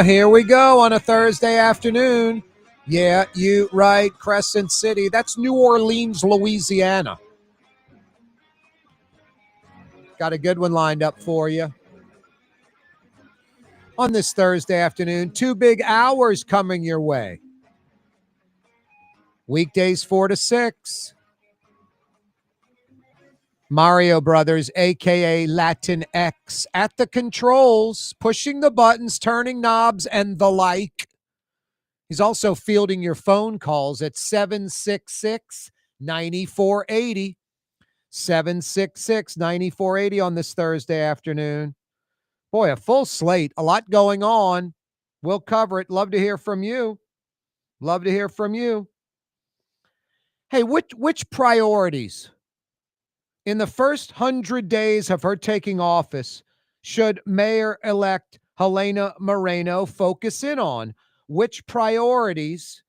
Here we go on a Thursday afternoon. Yeah, you right, Crescent City. That's New Orleans, Louisiana. Got a good one lined up for you. On this Thursday afternoon, 2 big hours coming your way. Weekdays 4 to 6. Mario Brothers, a.k.a. Latin X, at the controls, pushing the buttons, turning knobs, and the like. He's also fielding your phone calls at 766-9480. 766-9480 on this Thursday afternoon. Boy, a full slate, a lot going on. We'll cover it. Love to hear from you. Love to hear from you. Hey, which priorities in the first 100 days of her taking office should Mayor-elect Helena Moreno focus in on? Which priorities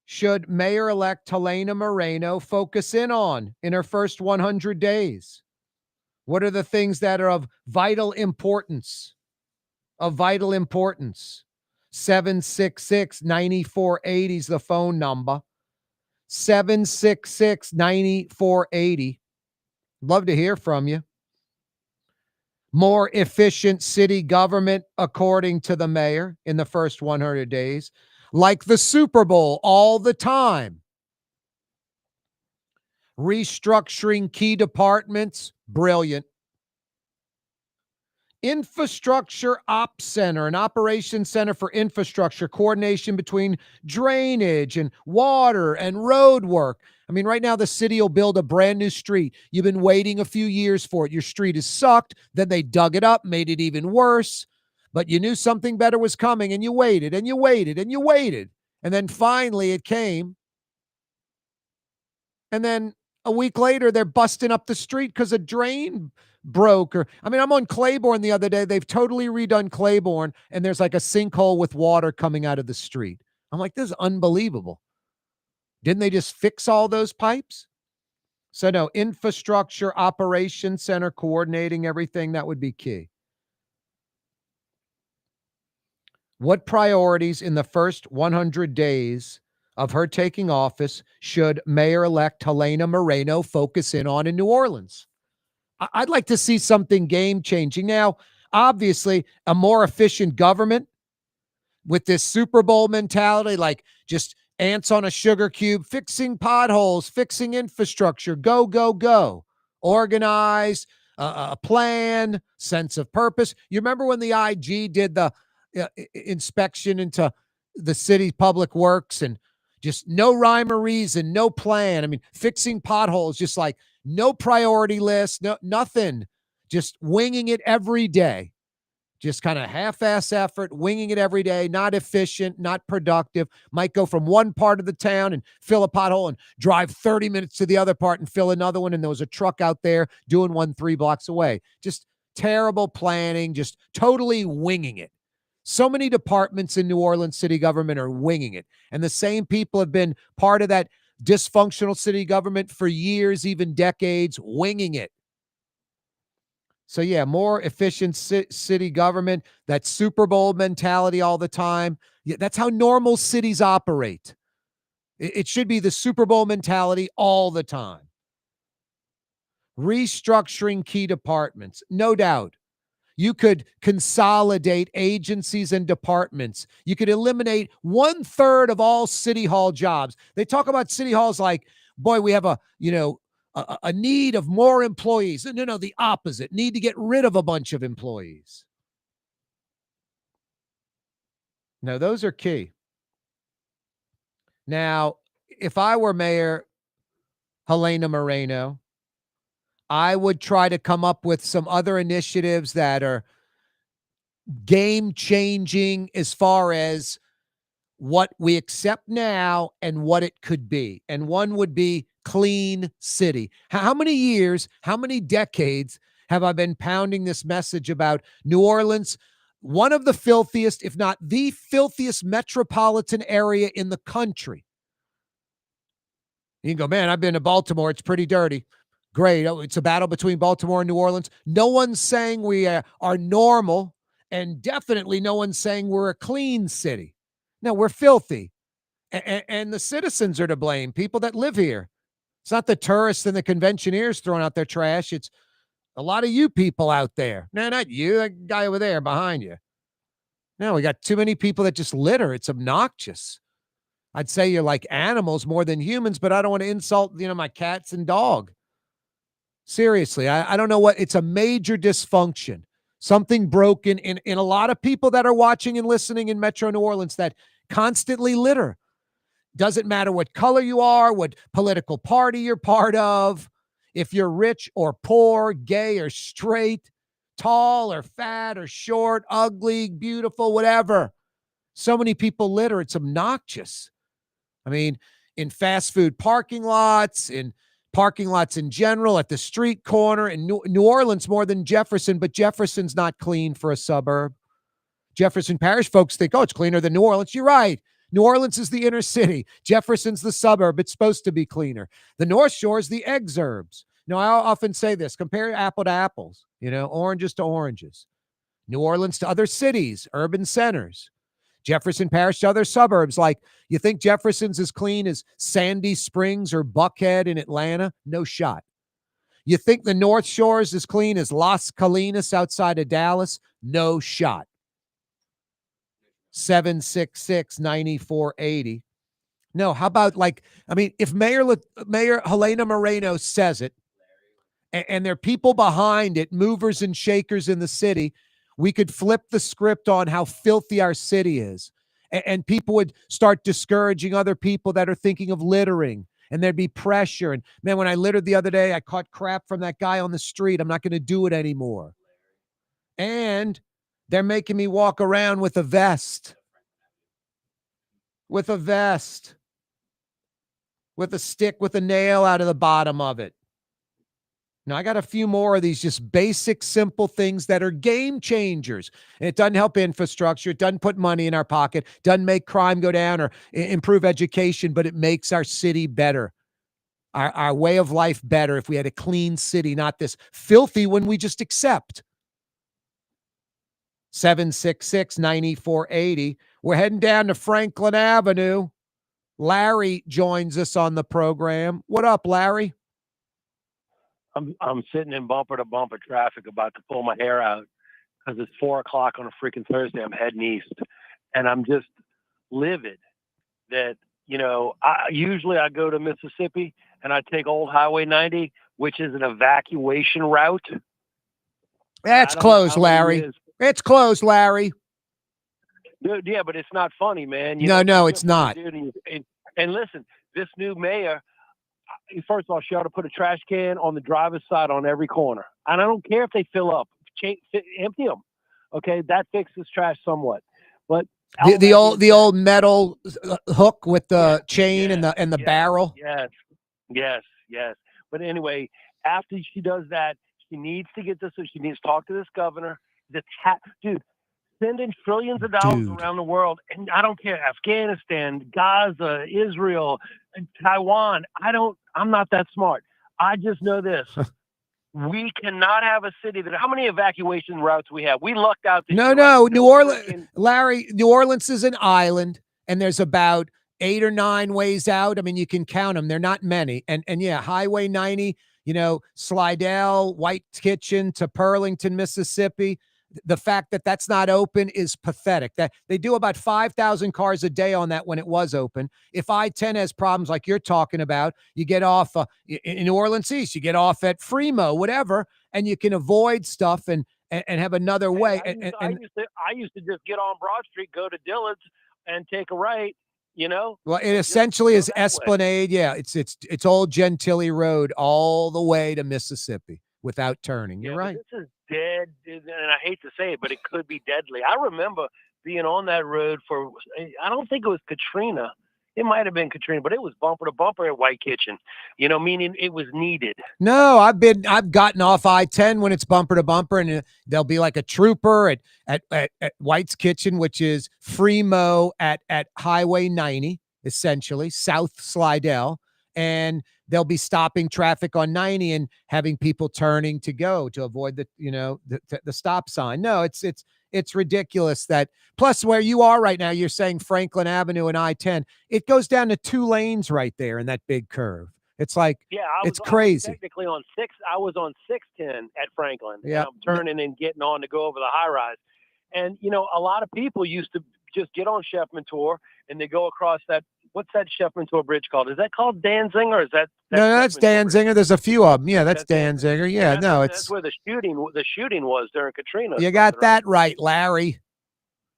should Mayor-elect Helena Moreno focus in on in her first 100 days? What are the things that are of vital importance? Of vital importance. 766-9480 is the phone number. 766-9480. Love to hear from you. More efficient city government, according to the mayor, in the first 100 days. Like the Super Bowl all the time. Restructuring key departments, brilliant. Infrastructure Ops Center, an operations center for infrastructure, coordination between drainage and water and road work. I mean, right now the city will build a brand new street. You've been waiting a few years for it. Your street is sucked. Then they dug it up, made it even worse. But you knew something better was coming, and you waited and you waited and you waited. And then finally it came. And then a week later, they're busting up the street because a drain broke. I'm on Claiborne the other day. They've totally redone Claiborne, and there's like a sinkhole with water coming out of the street. I'm like, this is unbelievable. Didn't they just fix all those pipes? So no, infrastructure operations center coordinating everything, that would be key. What priorities in the first 100 days of her taking office should Mayor-elect Helena Moreno focus in on in New Orleans? I'd like to see something game-changing. Now, obviously, a more efficient government with this Super Bowl mentality, like just ants on a sugar cube, fixing potholes, fixing infrastructure, go, go, go. Organize, a plan, sense of purpose. You remember when the IG did the inspection into the city's public works and just no rhyme or reason, no plan. I mean, fixing potholes, just like no priority list, no nothing, just winging it every day. Just kind of half-ass effort, winging it every day, not efficient, not productive. Might go from one part of the town and fill a pothole and drive 30 minutes to the other part and fill another one, and there was a truck out there doing one 3 blocks away. Just terrible planning, just totally winging it. So many departments in New Orleans city government are winging it. And the same people have been part of that dysfunctional city government for years, even decades, winging it. So yeah, more efficient city government, that Super Bowl mentality all the time. Yeah, that's how normal cities operate. It should be the Super Bowl mentality all the time. Restructuring key departments, no doubt. You could consolidate agencies and departments. You could eliminate 1/3 of all city hall jobs. They talk about city halls like, boy, we have a need of more employees. No, the opposite. Need to get rid of a bunch of employees. No, those are key. Now, if I were Mayor Helena Moreno, I would try to come up with some other initiatives that are game-changing as far as what we accept now and what it could be. And one would be clean city. How many years, how many decades have I been pounding this message about New Orleans, one of the filthiest, if not the filthiest metropolitan area in the country? You can go, man, I've been to Baltimore. It's pretty dirty. Great. Oh, it's a battle between Baltimore and New Orleans. No one's saying we are normal and definitely no one's saying we're a clean city. No, we're filthy. And the citizens are to blame, people that live here. It's not the tourists and the conventioneers throwing out their trash. It's a lot of you people out there. No, not you, that guy over there behind you. No, we got too many people that just litter. It's obnoxious. I'd say you're like animals more than humans, but I don't want to insult, my cats and dog. Seriously, I don't know what, it's a major dysfunction. Something broken in a lot of people that are watching and listening in Metro New Orleans that constantly litter. Doesn't matter what color you are, what political party you're part of, if you're rich or poor, gay or straight, tall or fat or short, ugly, beautiful, whatever. So many people litter. It's obnoxious. I mean, in fast food parking lots, in parking lots in general, at the street corner, in New Orleans more than Jefferson, but Jefferson's not clean for a suburb. Jefferson Parish folks think, oh, it's cleaner than New Orleans. You're right. New Orleans is the inner city. Jefferson's the suburb. It's supposed to be cleaner. The North Shore is the exurbs. I often say this, compare apple to apples, oranges to oranges. New Orleans to other cities, urban centers. Jefferson Parish to other suburbs. Like, you think Jefferson's as clean as Sandy Springs or Buckhead in Atlanta? No shot. You think the North Shore is as clean as Las Colinas outside of Dallas? No shot. 766-9480. No, how about if Mayor Helena Moreno says it, and there are people behind it, movers and shakers in the city, we could flip the script on how filthy our city is. And people would start discouraging other people that are thinking of littering, and there'd be pressure. And man, when I littered the other day, I caught crap from that guy on the street. I'm not going to do it anymore. And they're making me walk around with a vest. With a stick with a nail out of the bottom of it. Now, I got a few more of these just basic, simple things that are game changers. And it doesn't help infrastructure. It doesn't put money in our pocket. Doesn't make crime go down or improve education, but it makes our city better. Our way of life better if we had a clean city, not this filthy one we just accept. 766-9480. We're heading down to Franklin Avenue. Larry joins us on the program. What up, Larry? I'm sitting in bumper to bumper traffic about to pull my hair out because it's 4:00 on a freaking Thursday. I'm heading east, and I'm just livid that, usually I go to Mississippi and I take Old Highway 90, which is an evacuation route. That's closed, Larry. It's closed, Larry. Dude, yeah, but it's not funny, man. No, it's not. And listen, this new mayor, first of all, she ought to put a trash can on the driver's side on every corner. And I don't care if they fill up, empty them. Okay, that fixes trash somewhat. But the old metal hook with the chain and the barrel. Yes. But anyway, after she does that, she needs to get this. She needs to talk to this governor. Dude, sending trillions of dollars around the world, and I don't care, Afghanistan, Gaza, Israel, Taiwan. I'm not that smart. I just know this. We cannot have a city how many evacuation routes we have? We lucked out. No, New Orleans, Larry, New Orleans is an island, and there's about 8 or 9 ways out. I mean, you can count them. They're not many. And yeah, Highway 90, Slidell, White Kitchen to Pearlington, Mississippi. The fact that that's not open is pathetic. That they do about 5,000 cars a day on that when it was open. If I-10 has problems like you're talking about, you get off in New Orleans East, you get off at Fremo, whatever, and you can avoid stuff and have another way. I used to just get on Broad Street, go to Dillard's, and take a right. Well, it essentially is Esplanade. Yeah, it's old Gentilly Road all the way to Mississippi without turning. You're right. This is dead, and I hate to say it, but it could be deadly. I remember being on that road I don't think it was Katrina. It might have been Katrina, but it was bumper to bumper at White Kitchen, meaning it was needed. No, I've gotten off I-10 when it's bumper to bumper, and there'll be like a trooper at White's Kitchen, which is Fremo at Highway 90, essentially, South Slidell. And they'll be stopping traffic on 90 and having people turning to avoid the stop sign. No, it's it's ridiculous that, plus where you are right now, you're saying Franklin Avenue and I-10, it goes down to 2 lanes right there in that big curve. It's like, it's crazy. Technically on 6, I was on 610 at Franklin. Yeah. And I'm turning and getting on to go over the high rise. And, you know, a lot of people used to just get on Chef Mentor and they go across that. What's that Chef Mentor bridge called? Is that called Danziger? Or is that no, that's Danziger. There's a few of them. Yeah, that's Danziger. Yeah, no, that's where the shooting was during Katrina. You got that right, Larry.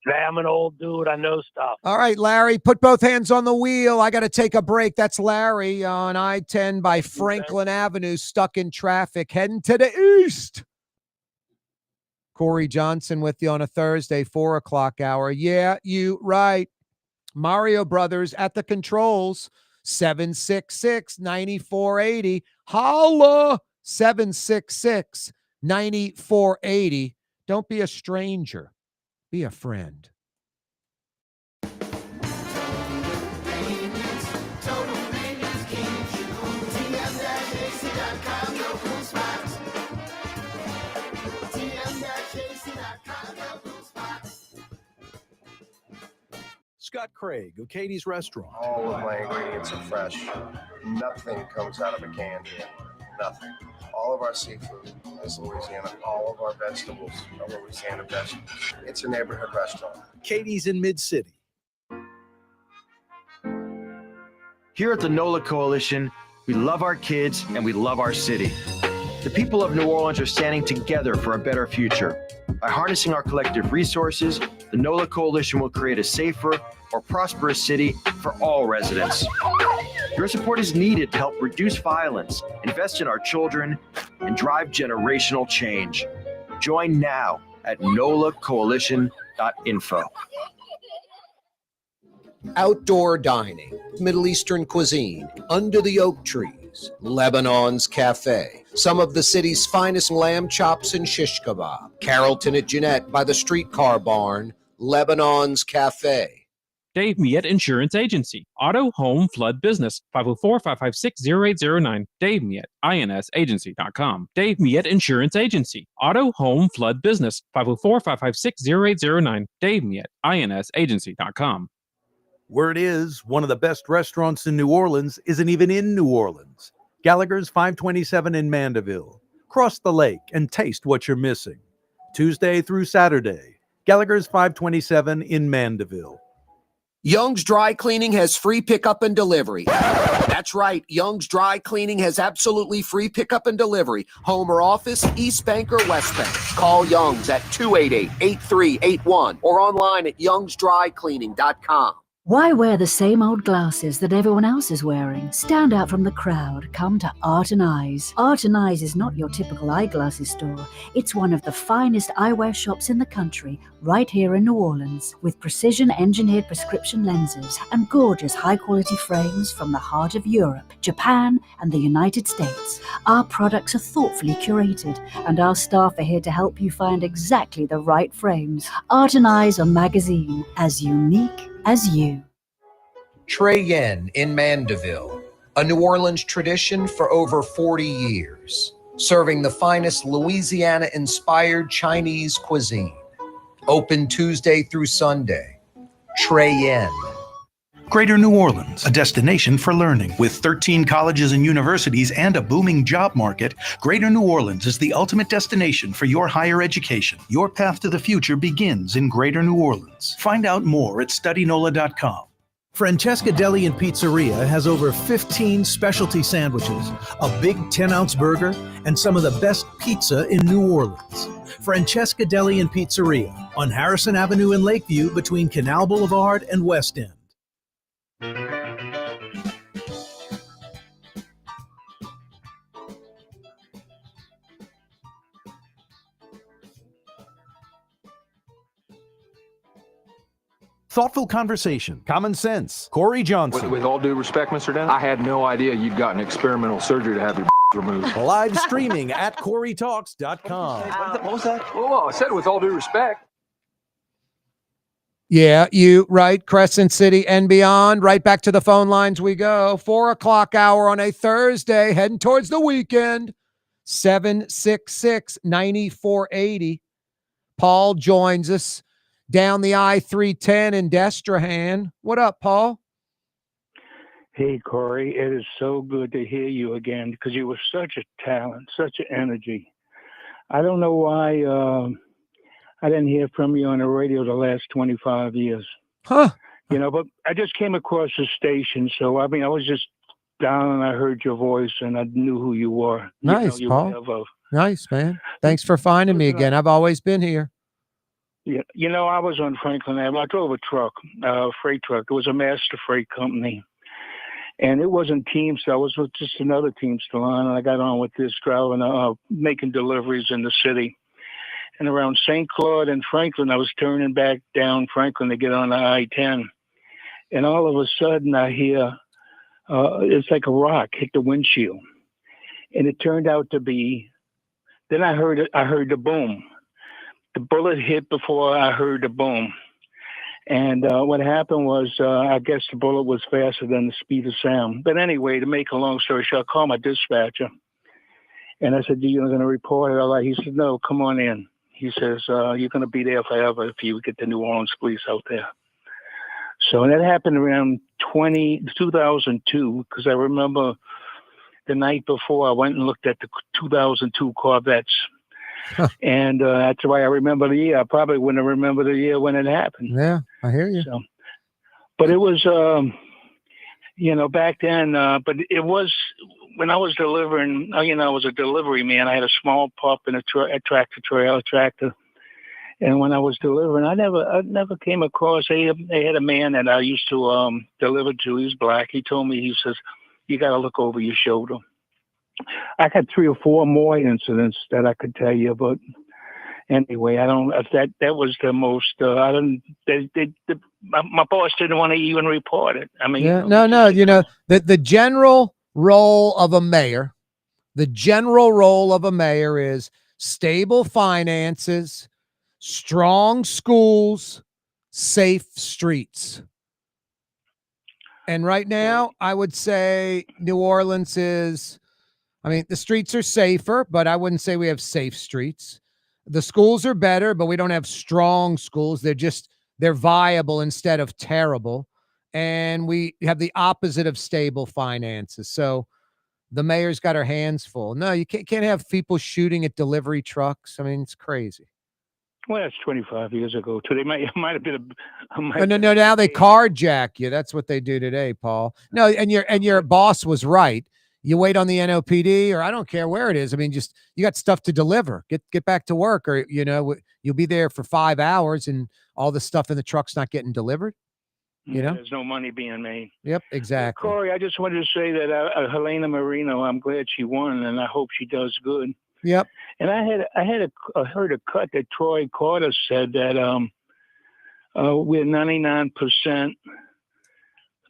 Yeah, I'm an old dude. I know stuff. All right, Larry, put both hands on the wheel. I got to take a break. That's Larry on I-10 by Franklin Avenue, stuck in traffic, heading to the east. Corey Johnson with you on a Thursday, 4 o'clock hour. Yeah, you right. Mario Brothers at the controls, 766-9480. Holla, 766-9480. Don't be a stranger. Be a friend. Scott Craig of Katie's Restaurant. All of my ingredients are fresh. Nothing comes out of a can here. Nothing. All of our seafood is Louisiana. All of our vegetables are Louisiana vegetables. It's a neighborhood restaurant. Katie's in Mid-City. Here at the NOLA Coalition, we love our kids and we love our city. The people of New Orleans are standing together for a better future. By harnessing our collective resources, the NOLA Coalition will create a safer, more prosperous city for all residents. Your support is needed to help reduce violence, invest in our children, and drive generational change. Join now at nolacoalition.info. Outdoor dining, Middle Eastern cuisine, under the oak trees, Lebanon's Cafe, some of the city's finest lamb chops and shish kebab, Carrollton at Jeanette by the streetcar barn, Lebanon's Cafe. Dave Miette Insurance Agency. Auto, home, flood, business. 504-556-0809. Dave Miette, insagency.com. Dave Miette Insurance Agency. Auto, home, flood, business. 504-556-0809. Dave Miette, insagency.com. Word is, one of the best restaurants in New Orleans isn't even in New Orleans. Gallagher's 527 in Mandeville. Cross the lake and taste what you're missing. Tuesday through Saturday. Gallagher's 527 in Mandeville. Young's Dry Cleaning has free pickup and delivery. That's right. Young's Dry Cleaning has absolutely free pickup and delivery. Home or office, East Bank or West Bank. Call Young's at 288-8381 or online at youngsdrycleaning.com. Why wear the same old glasses that everyone else is wearing? Stand out from the crowd. Come to Art and Eyes. Art and Eyes is not your typical eyeglasses store. It's one of the finest eyewear shops in the country, right here in New Orleans, with precision-engineered prescription lenses and gorgeous high-quality frames from the heart of Europe, Japan, and the United States. Our products are thoughtfully curated, and our staff are here to help you find exactly the right frames. Art and Eyes on Magazine, as unique as you. Trey Yen in Mandeville, a New Orleans tradition for over 40 years, serving the finest Louisiana-inspired Chinese cuisine. Open Tuesday through Sunday. Trey Yen. Greater New Orleans, a destination for learning. With 13 colleges and universities and a booming job market, Greater New Orleans is the ultimate destination for your higher education. Your path to the future begins in Greater New Orleans. Find out more at studynola.com. Francesca Deli and Pizzeria has over 15 specialty sandwiches, a big 10-ounce burger, and some of the best pizza in New Orleans. Francesca Deli and Pizzeria on Harrison Avenue in Lakeview between Canal Boulevard and West End. Thoughtful conversation, common sense. Corey Johnson. With all due respect, Mr. Dennis, I had no idea you'd gotten experimental surgery to have your removed. Live streaming at CoreyTalks.com. What was that? Whoa, I said with all due respect. Yeah, you right. Crescent City and beyond. Right back to the phone lines we go. 4 o'clock hour on a Thursday, heading towards the weekend. 766-9480. Paul joins us down the I-310 in Destrehan. What up, Paul? Hey, Corey, it is so good to hear you again because you were such a talent, such an energy. I don't know why I didn't hear from you on the radio the last 25 years. Huh. But I just came across the station. So, I was just down and I heard your voice and I knew who you were. Nice, You Paul. have Nice, man. Thanks for finding me again. I've always been here. Yeah, I was on Franklin Avenue. I drove a truck, freight truck. It was a master freight company. And it wasn't Teamster. I was with just another Teamster line, and I got on with this driving, making deliveries in the city. And around St. Claude and Franklin, I was turning back down Franklin to get on the I-10. And all of a sudden, I hear it's like a rock hit the windshield, and it turned out to be. Then I heard the boom. The bullet hit before I heard the boom. And what happened was, I guess the bullet was faster than the speed of sound. But anyway, to make a long story short, I called my dispatcher. And I said, you're going to report it all right? He said, no, come on in. He says, you're going to be there forever if you get the New Orleans police out there. So that happened around 2002, because I remember the night before I went and looked at the 2002 Corvettes. Huh. And that's why I remember the year. I probably wouldn't have remembered the year when it happened. Yeah, I hear you. So, but it was, back then, but it was when I was delivering, I was a delivery man. I had a small pup and a tractor trailer tractor. And when I was delivering, I never came across, they had a man that I used to deliver to. He was black. He told me, he says, you got to look over your shoulder. I had 3 or 4 more incidents that I could tell you, but anyway, I don't. That was the most. I don't. My boss didn't want to even report it. I mean, yeah, no. The general role of a mayor, is stable finances, strong schools, safe streets. And right now, I would say New Orleans is. I mean, the streets are safer, but I wouldn't say we have safe streets. The schools are better, but we don't have strong schools. They're viable instead of terrible. And we have the opposite of stable finances. So the mayor's got her hands full. No, you can't have people shooting at delivery trucks. I mean, it's crazy. Well, that's 25 years ago. Today might have been No. Now they carjack you. That's what they do today, Paul. No, and your boss was right. You wait on the NOPD, or I don't care where it is. I mean, just you got stuff to deliver. Get back to work, or you'll be there for 5 hours, and all the stuff in the truck's not getting delivered. There's no money being made. Yep, exactly. Corey, I just wanted to say that Helena Marino, I'm glad she won, and I hope she does good. Yep. And I heard a cut that Troy Carter said that we're 99%.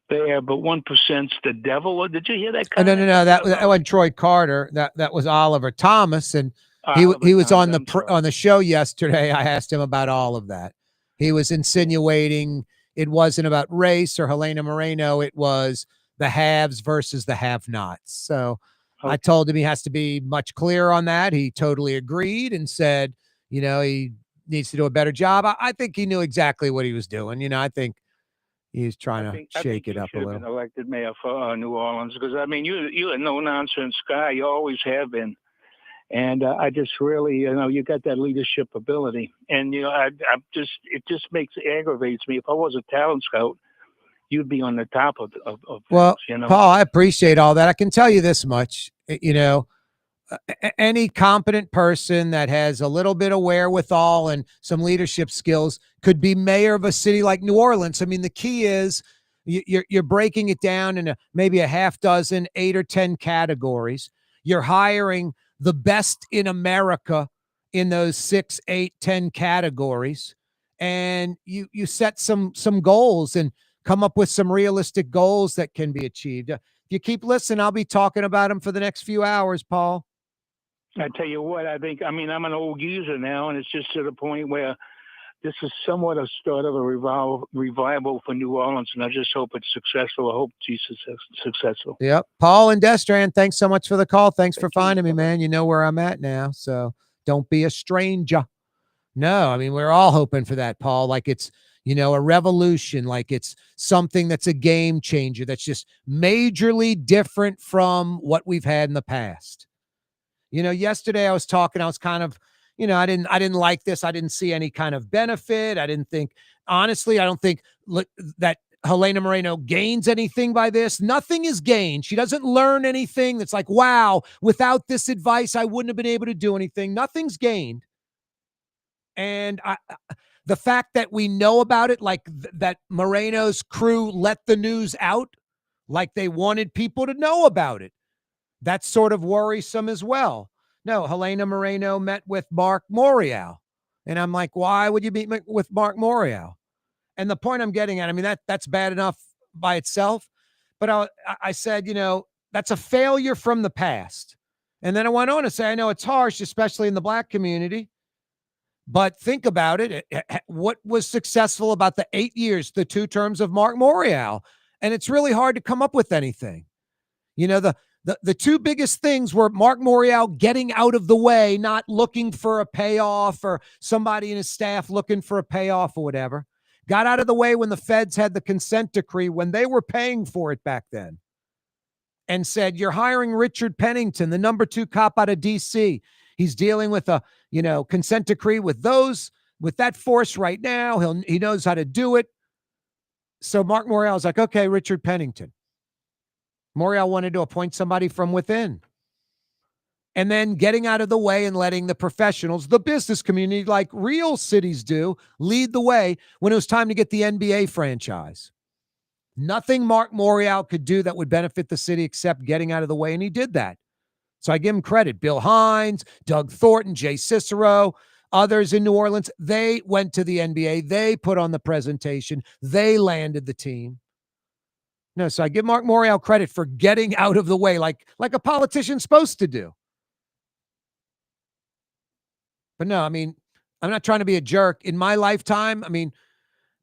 there, but 1%'s the devil. Did you hear that? No. That wasn't Troy Carter. That was Oliver Thomas, and he was on the show yesterday. I asked him about all of that. He was insinuating it wasn't about race or Helena Moreno. It was the haves versus the have-nots. So I told him he has to be much clearer on that. He totally agreed and said, he needs to do a better job. I think he knew exactly what he was doing. I think he's trying to shake it up a little. Been elected mayor for New Orleans because you're a no nonsense guy. You always have been, and I just really you got that leadership ability, and it just aggravates me. If I was a talent scout, you'd be on the top of well, things, Paul, I appreciate all that. I can tell you this much, any competent person that has a little bit of wherewithal and some leadership skills could be mayor of a city like New Orleans. I mean, the key is you're breaking it down in maybe a half dozen, 8 or 10 categories. You're hiring the best in America in those 6, 8, 10 categories. And you set some goals and come up with some realistic goals that can be achieved. If you keep listening, I'll be talking about them for the next few hours, Paul. I tell you what, I'm an old user now, and it's just to the point where this is somewhat a start of a revival for New Orleans, and I just hope it's successful. I hope Jesus is successful. Yep. Paul and Destrehan, thanks so much for the call. Thanks for finding me, man. You know where I'm at now, so don't be a stranger. No, I mean, we're all hoping for that, Paul. Like it's, a revolution, like it's something that's a game changer, that's just majorly different from what we've had in the past. Yesterday I was talking, I was kind of, I didn't like this. I didn't see any kind of benefit. I didn't think, honestly, I don't think that Helena Moreno gains anything by this. Nothing is gained. She doesn't learn anything that's like, wow, without this advice, I wouldn't have been able to do anything. Nothing's gained. And the fact that we know about it, like that Moreno's crew let the news out, like they wanted people to know about it, that's sort of worrisome as well. No, Helena Moreno met with Mark Morial. And I'm like, why would you meet with Mark Morial? And the point I'm getting at, I mean, that's bad enough by itself. But I said, that's a failure from the past. And then I went on to say, I know it's harsh, especially in the Black community. But think about it. What was successful about the 8 years, the 2 terms of Mark Morial? And it's really hard to come up with anything. The 2 biggest things were Mark Morial getting out of the way, not looking for a payoff or somebody in his staff looking for a payoff or whatever. Got out of the way when the feds had the consent decree, when they were paying for it back then, and said, you're hiring Richard Pennington, the number 2 cop out of D.C. He's dealing with a, consent decree with that force right now. He knows how to do it. So Mark Morial was like, okay, Richard Pennington. Morial wanted to appoint somebody from within. And then getting out of the way and letting the professionals, the business community, like real cities do, lead the way when it was time to get the NBA franchise. Nothing Mark Morial could do that would benefit the city except getting out of the way, and he did that. So I give him credit. Bill Hines, Doug Thornton, Jay Cicero, others in New Orleans, they went to the NBA. They put on the presentation. They landed the team. No, so I give Mark Morial credit for getting out of the way like a politician's supposed to do. But no, I mean, I'm not trying to be a jerk. In my lifetime, I mean,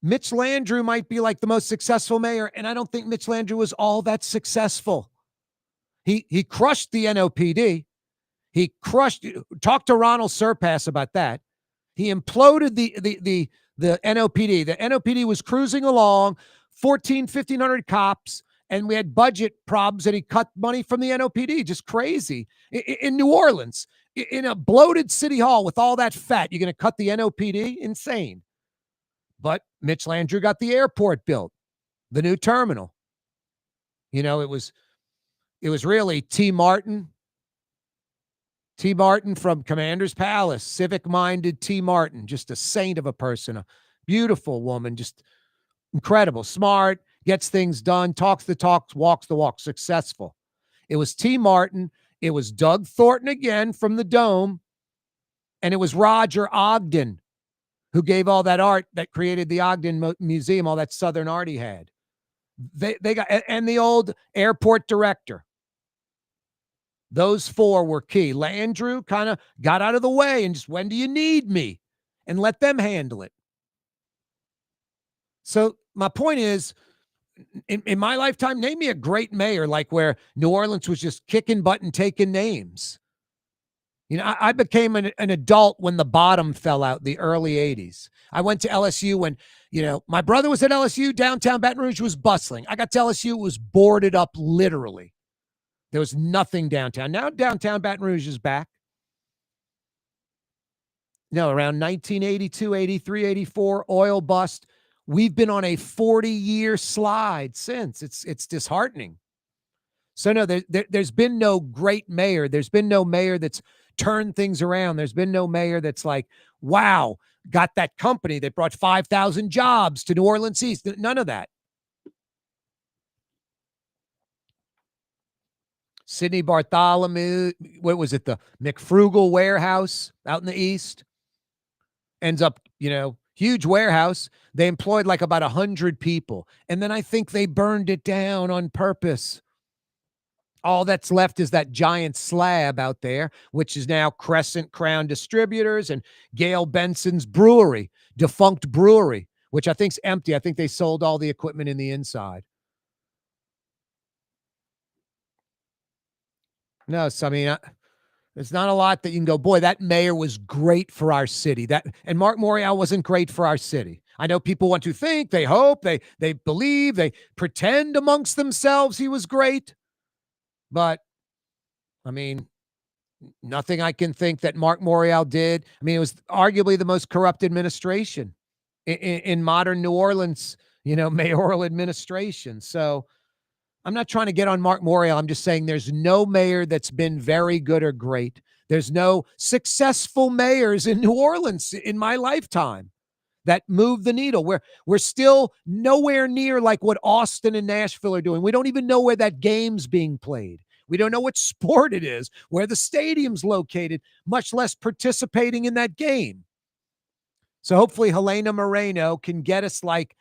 Mitch Landrieu might be like the most successful mayor, and I don't think Mitch Landrieu was all that successful. He crushed the NOPD. Talk to Ronald Surpass about that. He imploded the NOPD. The NOPD was cruising along, 1,500 cops, and we had budget problems, and he cut money from the NOPD. Just crazy. In New Orleans, in a bloated city hall with all that fat, you're going to cut the NOPD? Insane. But Mitch Landrieu got the airport built, the new terminal. It was really T. Martin from Commander's Palace, civic-minded T. Martin, just a saint of a person, a beautiful woman, just incredible, smart, gets things done, talks the talk, walks the walk, successful. It was T. Martin. It was Doug Thornton again from the Dome. And it was Roger Ogden who gave all that art that created the Ogden Museum, all that Southern art he had. They got, and the old airport director. Those 4 were key. Landrieu kind of got out of the way and just, when do you need me? And let them handle it. So my point is, in my lifetime, name me a great mayor like where New Orleans was just kicking butt and taking names. I became an adult when the bottom fell out, the early 80s. I went to LSU when, my brother was at LSU. Downtown Baton Rouge was bustling. I got to LSU, it was boarded up literally. There was nothing downtown. Now downtown Baton Rouge is back. Around 1982, 83, 84, oil bust. We've been on a 40-year slide since. It's disheartening. So no, there's been no great mayor. There's been no mayor that's turned things around. There's been no mayor that's like, wow, got that company that brought 5,000 jobs to New Orleans East. None of that. Sidney Bartholomew, what was it? The McFrugal warehouse out in the East ends up, huge warehouse. They employed like about 100 people. And then I think they burned it down on purpose. All that's left is that giant slab out there, which is now Crescent Crown Distributors and Gail Benson's brewery, defunct brewery, which I think's empty. I think they sold all the equipment in the inside. No, so I mean, There's not a lot that you can go, boy, that mayor was great for our city. And Mark Morial wasn't great for our city. I know people want to think, they hope, they believe, they pretend amongst themselves he was great. But, I mean, nothing I can think that Mark Morial did. I mean, it was arguably the most corrupt administration in modern New Orleans, mayoral administration. So I'm not trying to get on Mark Morial. I'm just saying there's no mayor that's been very good or great. There's no successful mayors in New Orleans in my lifetime that move the needle. We're still nowhere near like what Austin and Nashville are doing. We don't even know where that game's being played. We don't know what sport it is, where the stadium's located, much less participating in that game. So hopefully Helena Moreno can get us like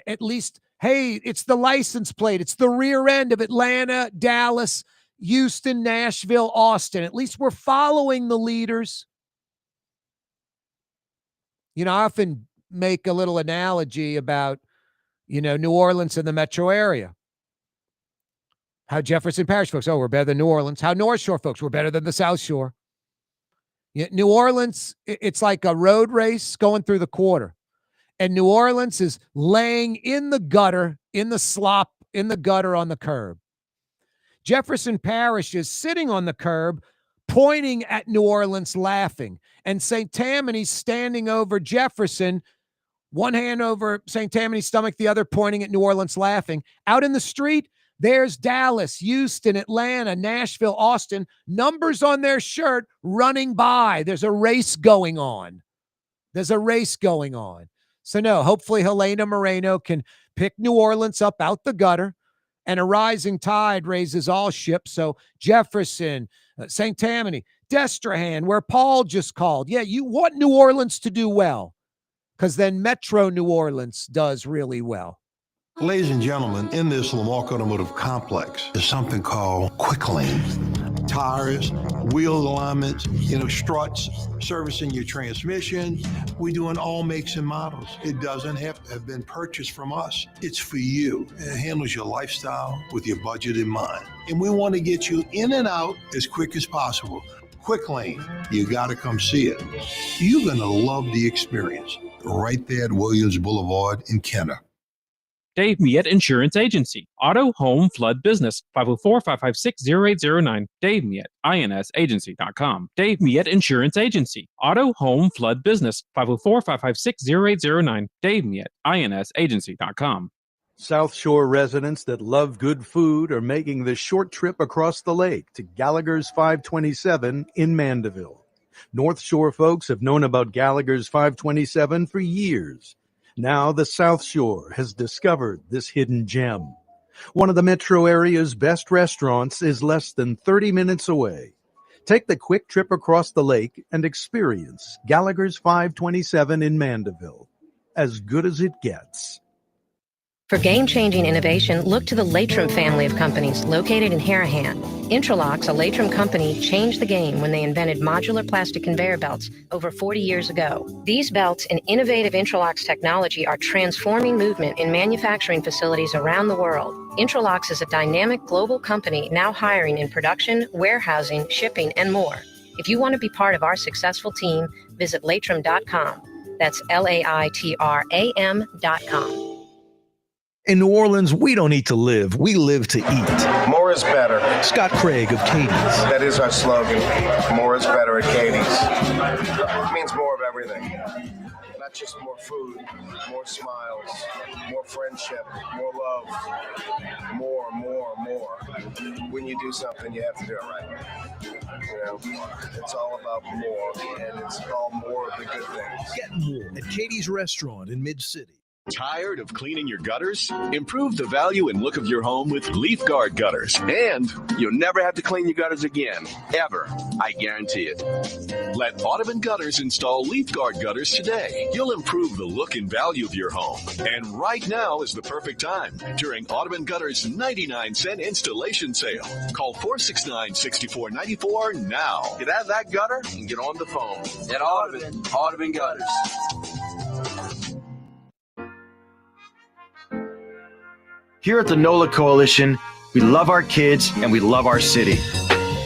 at least, hey, it's the license plate. It's the rear end of Atlanta, Dallas, Houston, Nashville, Austin. At least we're following the leaders. I often make a little analogy about, New Orleans and the metro area. How Jefferson Parish folks, we're better than New Orleans. How North Shore folks, we're better than the South Shore. New Orleans, it's like a road race going through the quarter. And New Orleans is laying in the gutter, in the slop, in the gutter on the curb. Jefferson Parish is sitting on the curb, pointing at New Orleans, laughing. And St. Tammany's standing over Jefferson, one hand over St. Tammany's stomach, the other pointing at New Orleans, laughing. Out in the street, there's Dallas, Houston, Atlanta, Nashville, Austin, numbers on their shirt running by. There's a race going on. So no, hopefully Helena Moreno can pick New Orleans up out the gutter, and a rising tide raises all ships. So Jefferson, St. Tammany, Destrehan, where Paul just called. Yeah, you want New Orleans to do well, because then Metro New Orleans does really well. Ladies and gentlemen, in this Lamarck Automotive Complex is something called Quick Lane. Tires, wheel alignments, struts, servicing your transmission. We do in all makes and models. It doesn't have to have been purchased from us. It's for you. It handles your lifestyle with your budget in mind. And we want to get you in and out as quick as possible. Quick Lane, you got to come see it. You're going to love the experience. Right there at Williams Boulevard in Kenner. Dave Miette Insurance Agency. Auto, home, flood, business. 504-556-0809. Dave Miette, INSagency.com. Dave Miette Insurance Agency. Auto, home, flood, business. 504-556-0809. Dave Miette, INSagency.com. South Shore residents that love good food are making the short trip across the lake to Gallagher's 527 in Mandeville. North Shore folks have known about Gallagher's 527 for years. Now the South Shore has discovered this hidden gem. One of the metro area's best restaurants is less than 30 minutes away. Take the quick trip across the lake and experience Gallagher's 527 in Mandeville. As good as it gets. For game-changing innovation, look to the Latrim family of companies located in Harahan. Intralocks, a Latrim company, changed the game when they invented modular plastic conveyor belts over 40 years ago. These belts and innovative Intralocks technology are transforming movement in manufacturing facilities around the world. Intralocks is a dynamic global company now hiring in production, warehousing, shipping, and more. If you want to be part of our successful team, visit Latrim.com. That's LAITRAM.com. In New Orleans, we don't eat to live. We live to eat. More is better. Scott Craig of Katie's. That is our slogan. More is better at Katie's. It means more of everything. Not just more food, more smiles, more friendship, more love, more. When you do something, you have to do it right. It's all about more, and it's all more of the good things. Get more at Katie's Restaurant in Mid-City. Tired of cleaning your gutters? Improve the value and look of your home with Leaf Guard gutters. And you'll never have to clean your gutters again. Ever. I guarantee it. Let Audubon Gutters install Leaf Guard gutters today. You'll improve the look and value of your home. And right now is the perfect time during Audubon Gutters' 99-cent installation sale. Call 469-6494 now. Get out of that gutter and get on the phone. At Audubon Gutters. Here at the NOLA Coalition, we love our kids and we love our city.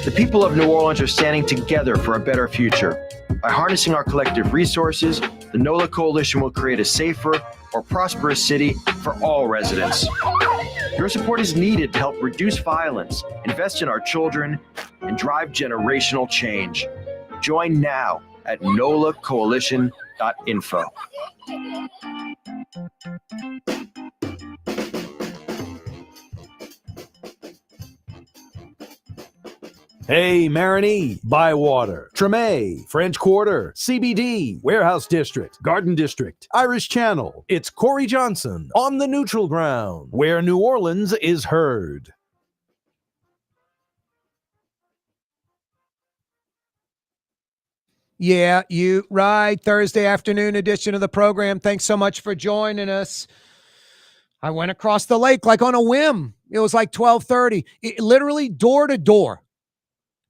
The people of New Orleans are standing together for a better future. By harnessing our collective resources, the NOLA Coalition will create a safer, more prosperous city for all residents. Your support is needed to help reduce violence, invest in our children, and drive generational change. Join now at nolacoalition.info. Hey, Marigny, Bywater, Tremé, French Quarter, CBD, Warehouse District, Garden District, Irish Channel. It's Corey Johnson on the neutral ground, where New Orleans is heard. Yeah, you right. Thursday afternoon edition of the program. Thanks so much for joining us. I went across the lake like on a whim. It was like 12:30. Literally door to door.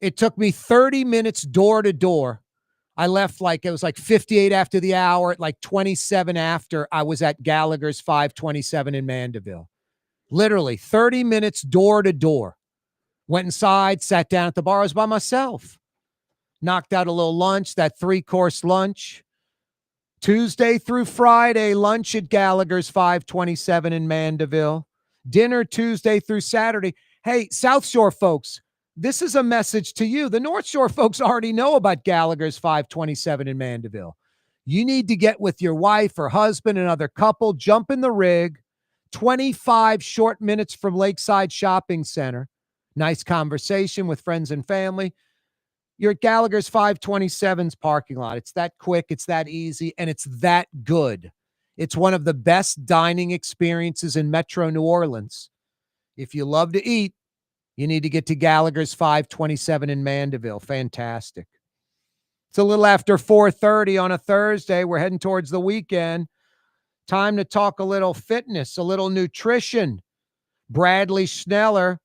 It took me 30 minutes door to door. I left it was like 58 after the hour. At like 27 after, I was at Gallagher's 527 in Mandeville. Literally 30 minutes door to door. Went inside, sat down at the bar. I was by myself. Knocked out a little lunch, that 3-course lunch. Tuesday through Friday, lunch at Gallagher's 527 in Mandeville. Dinner Tuesday through Saturday. Hey, South Shore folks, this is a message to you. The North Shore folks already know about Gallagher's 527 in Mandeville. You need to get with your wife or husband, another couple, jump in the rig. 25 short minutes from Lakeside Shopping Center. Nice conversation with friends and family. You're at Gallagher's 527's parking lot. It's that quick, it's that easy, and it's that good. It's one of the best dining experiences in Metro New Orleans. If you love to eat, you need to get to Gallagher's 527 in Mandeville. Fantastic. It's a little after 4:30 on a Thursday. We're heading towards the weekend. Time to talk a little fitness, a little nutrition. Bradley Schneller,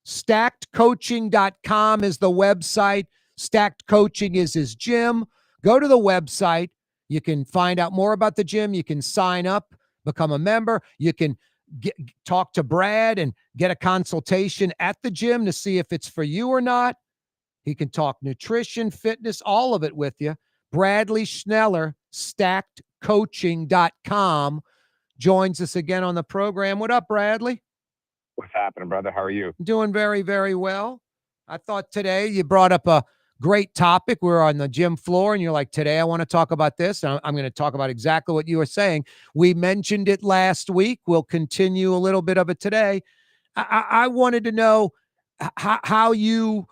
stackedcoaching.com is the website. Stacked Coaching is his gym. Go to the website. You can find out more about the gym. You can sign up, become a member. You can talk to Brad and get a consultation at the gym to see if it's for you or not. He can talk nutrition, fitness, all of it with you. Bradley Schneller, stackedcoaching.com, joins us again on the program. What up, Bradley? What's happening, brother? How are you? Doing very, very well. I thought today you brought up a great topic. We were on the gym floor and you're like, today I want to talk about this. And I'm going to talk about exactly what you were saying. We mentioned it last week. We'll continue a little bit of it today. I wanted to know how you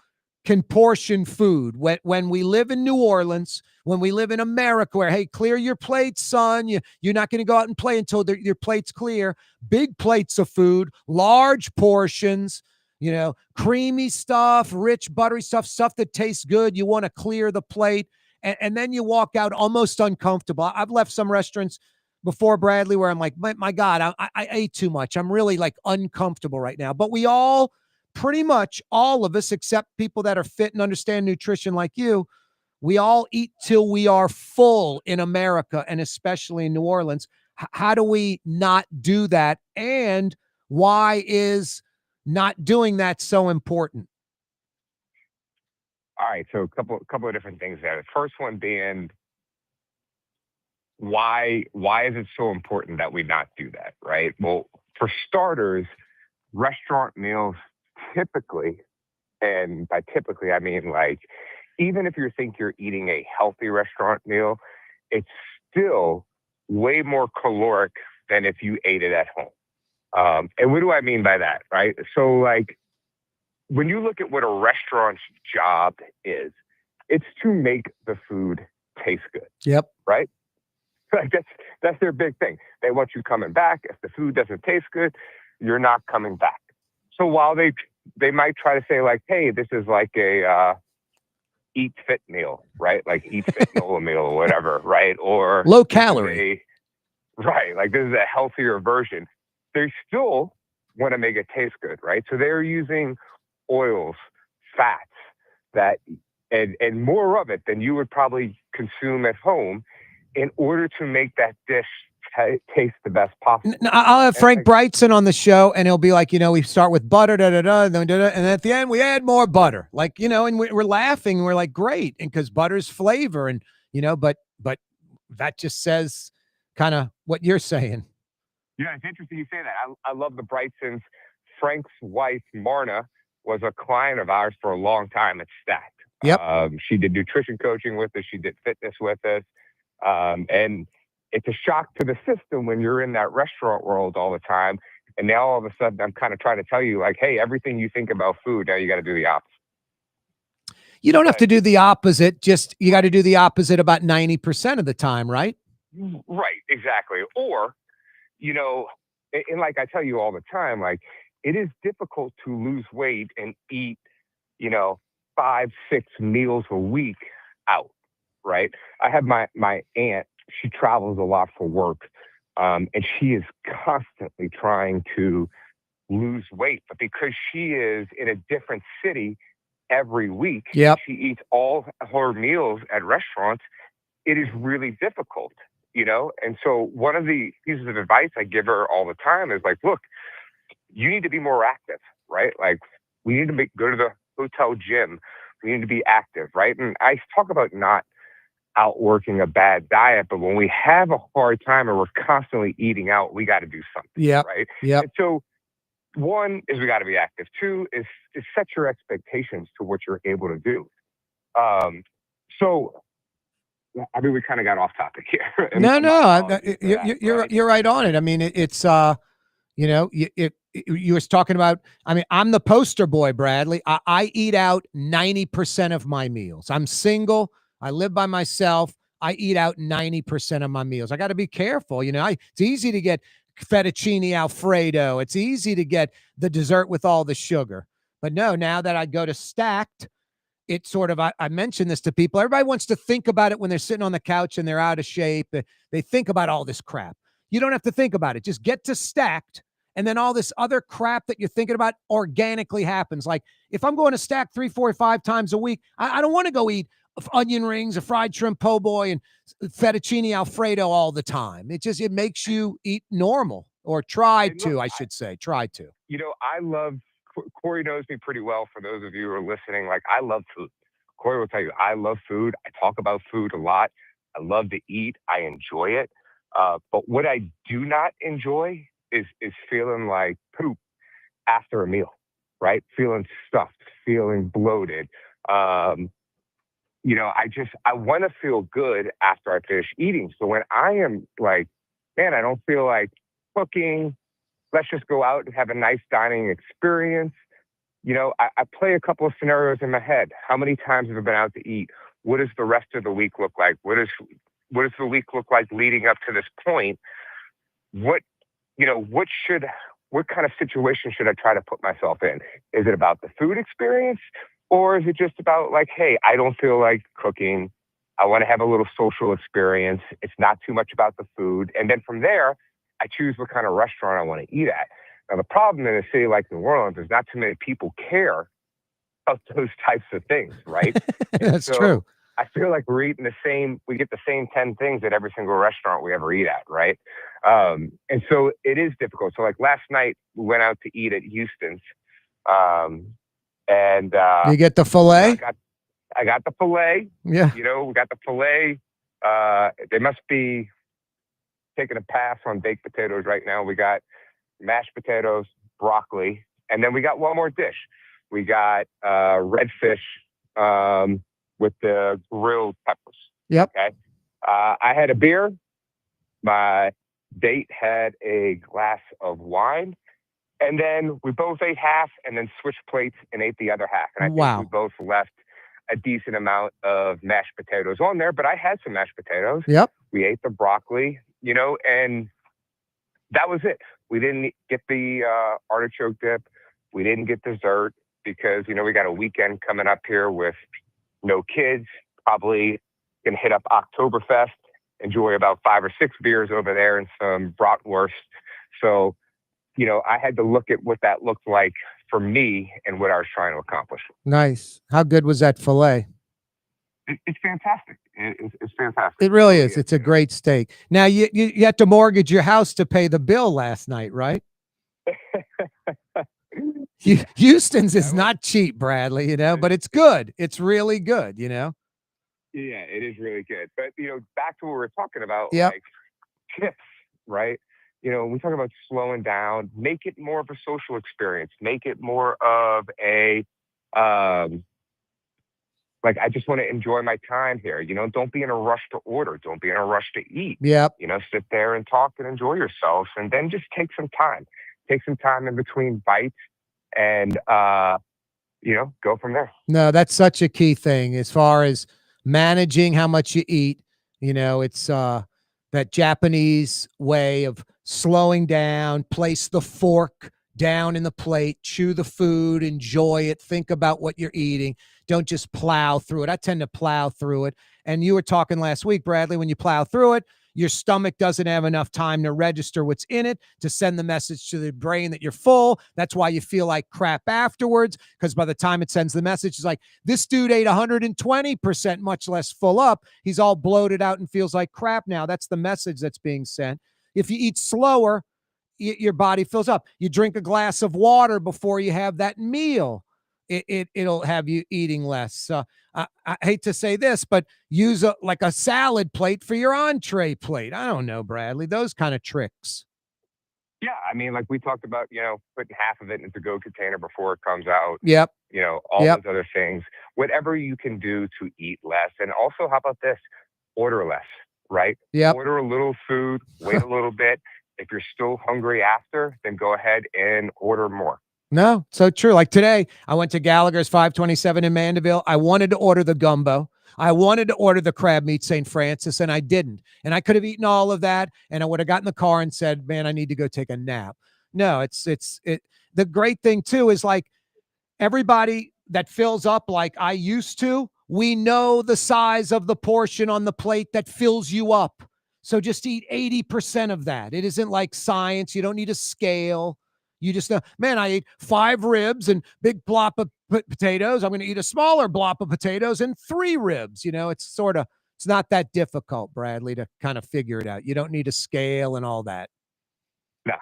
can portion food when we live in New Orleans, when we live in America, where, hey, clear your plate, son. You're not going to go out and play until your plate's clear. Big plates of food, large portions, creamy stuff, rich, buttery stuff that tastes good. You want to clear the plate. And then you walk out almost uncomfortable. I've left some restaurants before, Bradley, where I'm like, my God, I ate too much. I'm really like uncomfortable right now. But we all, pretty much all of us, except people that are fit and understand nutrition like you, we all eat till we are full in America and especially in New Orleans. How do we not do that? And why is not doing that so important? All right, so a couple of different things there. The first one being, why is it so important that we not do that, right? Well, for starters, restaurant meals typically, and by typically I mean like, even if you think you're eating a healthy restaurant meal, it's still way more caloric than if you ate it at home. And what do I mean by that, right? So like, when you look at what a restaurant's job is, it's to make the food taste good. Yep. Right? Like that's their big thing. They want you coming back. If the food doesn't taste good, you're not coming back. So while they might try to say like, hey, this is like a eat fit meal, right? Like eat fit NOLA meal or whatever, right? Or low calorie. Right. Like this is a healthier version. They still want to make it taste good, right? So they're using oils, fats, that and more of it than you would probably consume at home in order to make that dish taste the best possible. I'll have Frank And, Brightson on the show, and he'll be like, we start with butter, and then and at the end we add more butter, like, and we're laughing. We're like, great, and because butter's flavor, and but that just says kind of what you're saying. yeah, it's interesting you say that. I love the Brightsons. Frank's wife, Marna, was a client of ours for a long time at Stacked. Yep. She did nutrition coaching with us. She did fitness with us. And it's a shock to the system when you're in that restaurant world all the time. And now all of a sudden I'm kind of trying to tell you, like, hey, everything you think about food, now you got to do the opposite. You don't have to do the opposite. Just you got to do the opposite about 90% of the time, right? Right, exactly. Or, and like I tell you all the time, like, it is difficult to lose weight and eat, 5-6 meals a week out, right? I have my aunt, she travels a lot for work, and she is constantly trying to lose weight. But because she is in a different city every week, yep, she eats all her meals at restaurants, it is really difficult, And so one of the pieces of advice I give her all the time is like, look, you need to be more active, right? Like, we need to go to the hotel gym. We need to be active, right? And I talk about not outworking a bad diet, but when we have a hard time and we're constantly eating out, we got to do something, right? Yeah. And so one is we got to be active. Two is set your expectations to what you're able to do. So, I mean, we kind of got off topic here. You're right on it. I mean, it's you was talking about, I mean, I'm the poster boy, Bradley. I eat out 90% of my meals. I'm single. I live by myself. I eat out 90% of my meals. I got to be careful. It's easy to get fettuccine Alfredo. It's easy to get the dessert with all the sugar. But no, now that I go to Stacked, it's sort of, I mentioned this to people. Everybody wants to think about it when they're sitting on the couch and they're out of shape. They think about all this crap. You don't have to think about it. Just get to Stacked. And then all this other crap that you're thinking about organically happens. Like if I'm going to Stack 3, 4, 5 times a week, I don't want to go eat onion rings, a fried shrimp po' boy, and fettuccine Alfredo all the time. It makes you eat normal, or try to, I should say. Try to. I love, Corey knows me pretty well. For those of you who are listening, like, I love food. Corey will tell you, I love food. I talk about food a lot. I love to eat. I enjoy it. But what I do not enjoy is feeling like poop after a meal, right? Feeling stuffed, feeling bloated. I want to feel good after I finish eating. So when I am like, man, I don't feel like cooking, let's just go out and have a nice dining experience. I play a couple of scenarios in my head. How many times have I been out to eat? What does the rest of the week look like? What does the week look like leading up to this point? What kind of situation should I try to put myself in? Is it about the food experience, or is it just about like, hey, I don't feel like cooking. I want to have a little social experience. It's not too much about the food. And then from there, I choose what kind of restaurant I want to eat at. Now, the problem in a city like New Orleans is not too many people care about those types of things, right? That's true. I feel like we get the same 10 things at every single restaurant we ever eat at, right? And so it is difficult. So like last night, we went out to eat at Houston's. You get the filet? I got the filet. Yeah. We got the filet. They must be taking a pass on baked potatoes right now. We got mashed potatoes, broccoli, and then we got one more dish. We got redfish with the grilled peppers. Yep. Okay. I had a beer. My date had a glass of wine. And then we both ate half and then switched plates and ate the other half. And I think we both left a decent amount of mashed potatoes on there, but I had some mashed potatoes. Yep. We ate the broccoli, and that was it. We didn't get the artichoke dip. We didn't get dessert because, we got a weekend coming up here with no kids. Probably going to hit up Oktoberfest, enjoy about 5 or 6 beers over there and some bratwurst. So, I had to look at what that looked like for me and what I was trying to accomplish. Nice. How good was that filet? it's fantastic. It's fantastic. It really is. It's a great steak. Now you had to mortgage your house to pay the bill last night, right? Houston's is not cheap, Bradley, but it's good. It's really good, Yeah, it is really good. But back to what we were talking about, Yep. like tips, right? We talk about slowing down, make it more of a social experience, make it more of a like, I just want to enjoy my time here. Don't be in a rush to order. Don't be in a rush to eat. Yep. Sit there and talk and enjoy yourself, and then just take some time. Take some time in between bites, and go from there. No, that's such a key thing as far as managing how much you eat. It's that Japanese way of slowing down, place the fork down in the plate, chew the food, enjoy it, think about what you're eating. Don't just plow through it. I tend to plow through it. And you were talking last week, Bradley, when you plow through it, your stomach doesn't have enough time to register what's in it, to send the message to the brain that you're full. That's why you feel like crap afterwards, because by the time it sends the message, it's like, this dude ate 120%, much less full up. He's all bloated out and feels like crap now. That's the message that's being sent. If you eat slower, your body fills up. You drink a glass of water before you have that meal. It'll have you eating less. So I hate to say this, but use a salad plate for your entree plate. I don't know, Bradley, those kind of tricks. Yeah, I mean, like we talked about, putting half of it into go container before it comes out. Yep. All those other things. Whatever you can do to eat less. And also, how about this? Order less, right? Yep. Order a little food, wait a little bit. If you're still hungry after, then go ahead and order more. No, so true. Like today, I went to Gallagher's 527 in Mandeville. I wanted to order the gumbo. I wanted to order the crab meat St. Francis, and I didn't. And I could have eaten all of that, and I would have gotten in the car and said, man, I need to go take a nap. No, it's the great thing too is like everybody that fills up like I used to, we know the size of the portion on the plate that fills you up. So just eat 80% of that. It isn't like science. You don't need a scale. You just know, man, I ate 5 ribs and big blop of potatoes. I'm going to eat a smaller blop of potatoes and 3 ribs. It's not that difficult, Bradley, to kind of figure it out. You don't need a scale and all that. No.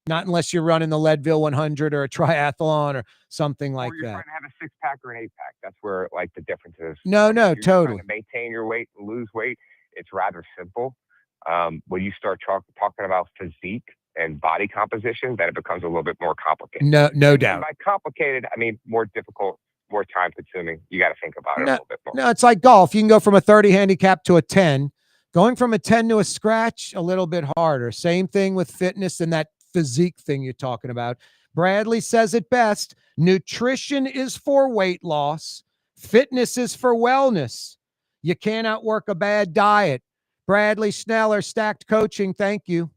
Not unless you're running the Leadville 100 or a triathlon or something like or you're that. trying to have a 6-pack or an 8-pack. That's where like the difference is. No, If you're totally. trying to maintain your weight and lose weight, it's rather simple. When you start talking about physique and body composition, then it becomes a little bit more complicated. No doubt. And by complicated, I mean more difficult, more time consuming. You got to think about it a little bit more. No, it's like golf. You can go from a 30 handicap to a 10. Going from a 10 to a scratch, a little bit harder. Same thing with fitness and that physique thing you're talking about. Bradley says it best. Nutrition is for weight loss. Fitness is for wellness. You can't outwork a bad diet. Bradley Sneller, Stacked Coaching. Thank you.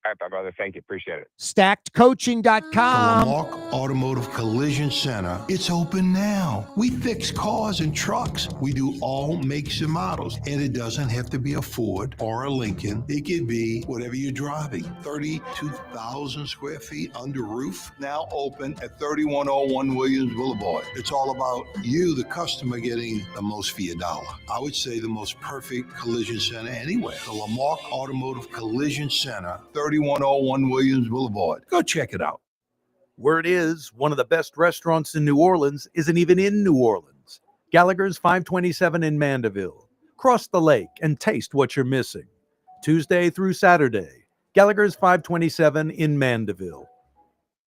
All right, my brother. Thank you. Appreciate it. StackedCoaching.com. The Lamarck Automotive Collision Center. It's open now. We fix cars and trucks. We do all makes and models. And it doesn't have to be a Ford or a Lincoln. It could be whatever you're driving. 32,000 square feet under roof. Now open at 3101 Williams Boulevard. It's all about you, the customer, getting the most for your dollar. I would say the most perfect collision center anywhere. The Lamarck Automotive Collision Center, 3101 Williams Boulevard. Go check it out. Word is, one of the best restaurants in New Orleans isn't even in New Orleans. Gallagher's 527 in Mandeville. Cross the lake and taste what you're missing. Tuesday through Saturday, Gallagher's 527 in Mandeville.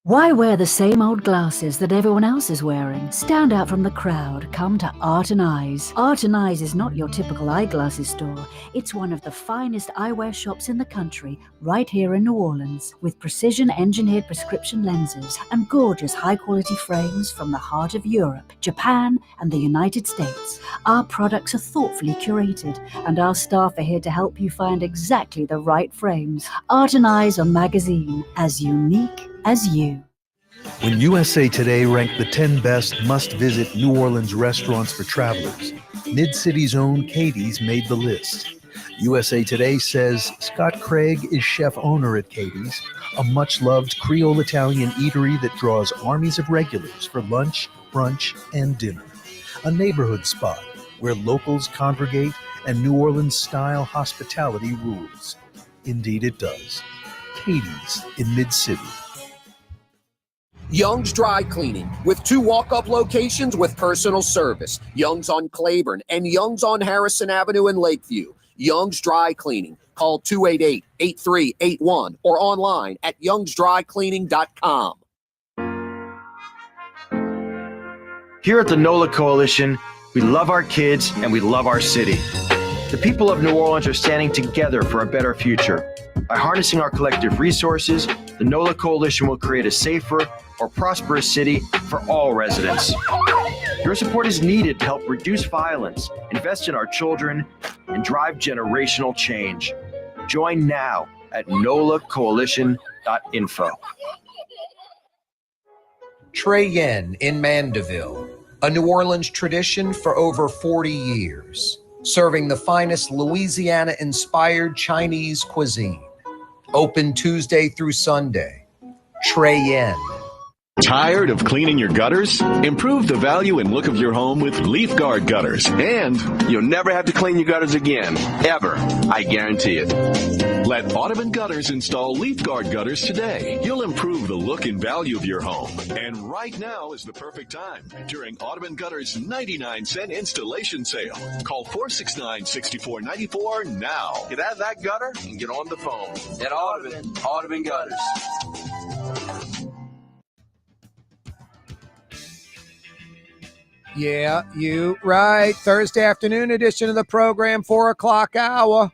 Why wear the same old glasses that everyone else is wearing? Stand out from the crowd. Come to Art and Eyes. Art and Eyes is not your typical eyeglasses store. It's one of the finest eyewear shops in the country, right here in New Orleans, with precision-engineered prescription lenses and gorgeous high-quality frames from the heart of Europe, Japan, and the United States. Our products are thoughtfully curated, and our staff are here to help you find exactly the right frames. Art and Eyes on magazine, as unique as you. When USA Today ranked the 10 best must-visit New Orleans restaurants for travelers, Mid-City's own Katie's made the list. USA Today says Scott Craig is chef-owner at Katie's, a much-loved Creole Italian eatery that draws armies of regulars for lunch, brunch, and dinner. A neighborhood spot where locals congregate and New Orleans-style hospitality rules. Indeed it does. Katie's in Mid-City. Young's Dry Cleaning, with 2 walk-up locations with personal service. Young's on Claiborne and Young's on Harrison Avenue in Lakeview. Young's Dry Cleaning. Call 288-8381 or online at youngsdrycleaning.com. Here at the NOLA Coalition, we love our kids and we love our city. The people of New Orleans are standing together for a better future. By harnessing our collective resources, the NOLA Coalition will create a safer, more prosperous city for all residents. Your support is needed to help reduce violence, invest in our children, and drive generational change. Join now at nolacoalition.info. Trey Yen in Mandeville, a New Orleans tradition for over 40 years, serving the finest Louisiana-inspired Chinese cuisine. Open Tuesday through Sunday. Trey Yen. Tired of cleaning your gutters? Improve the value and look of your home with Leaf Guard gutters, and you'll never have to clean your gutters again, ever. I guarantee it. Let Audubon Gutters install Leaf Guard gutters today. You'll improve the look and value of your home. And right now is the perfect time during Audubon Gutters' 99-cent installation sale. Call 469-6494 now. Get out of that gutter and get on the phone. At Audubon Gutters. Yeah, you right. Thursday afternoon edition of the program, 4 o'clock hour.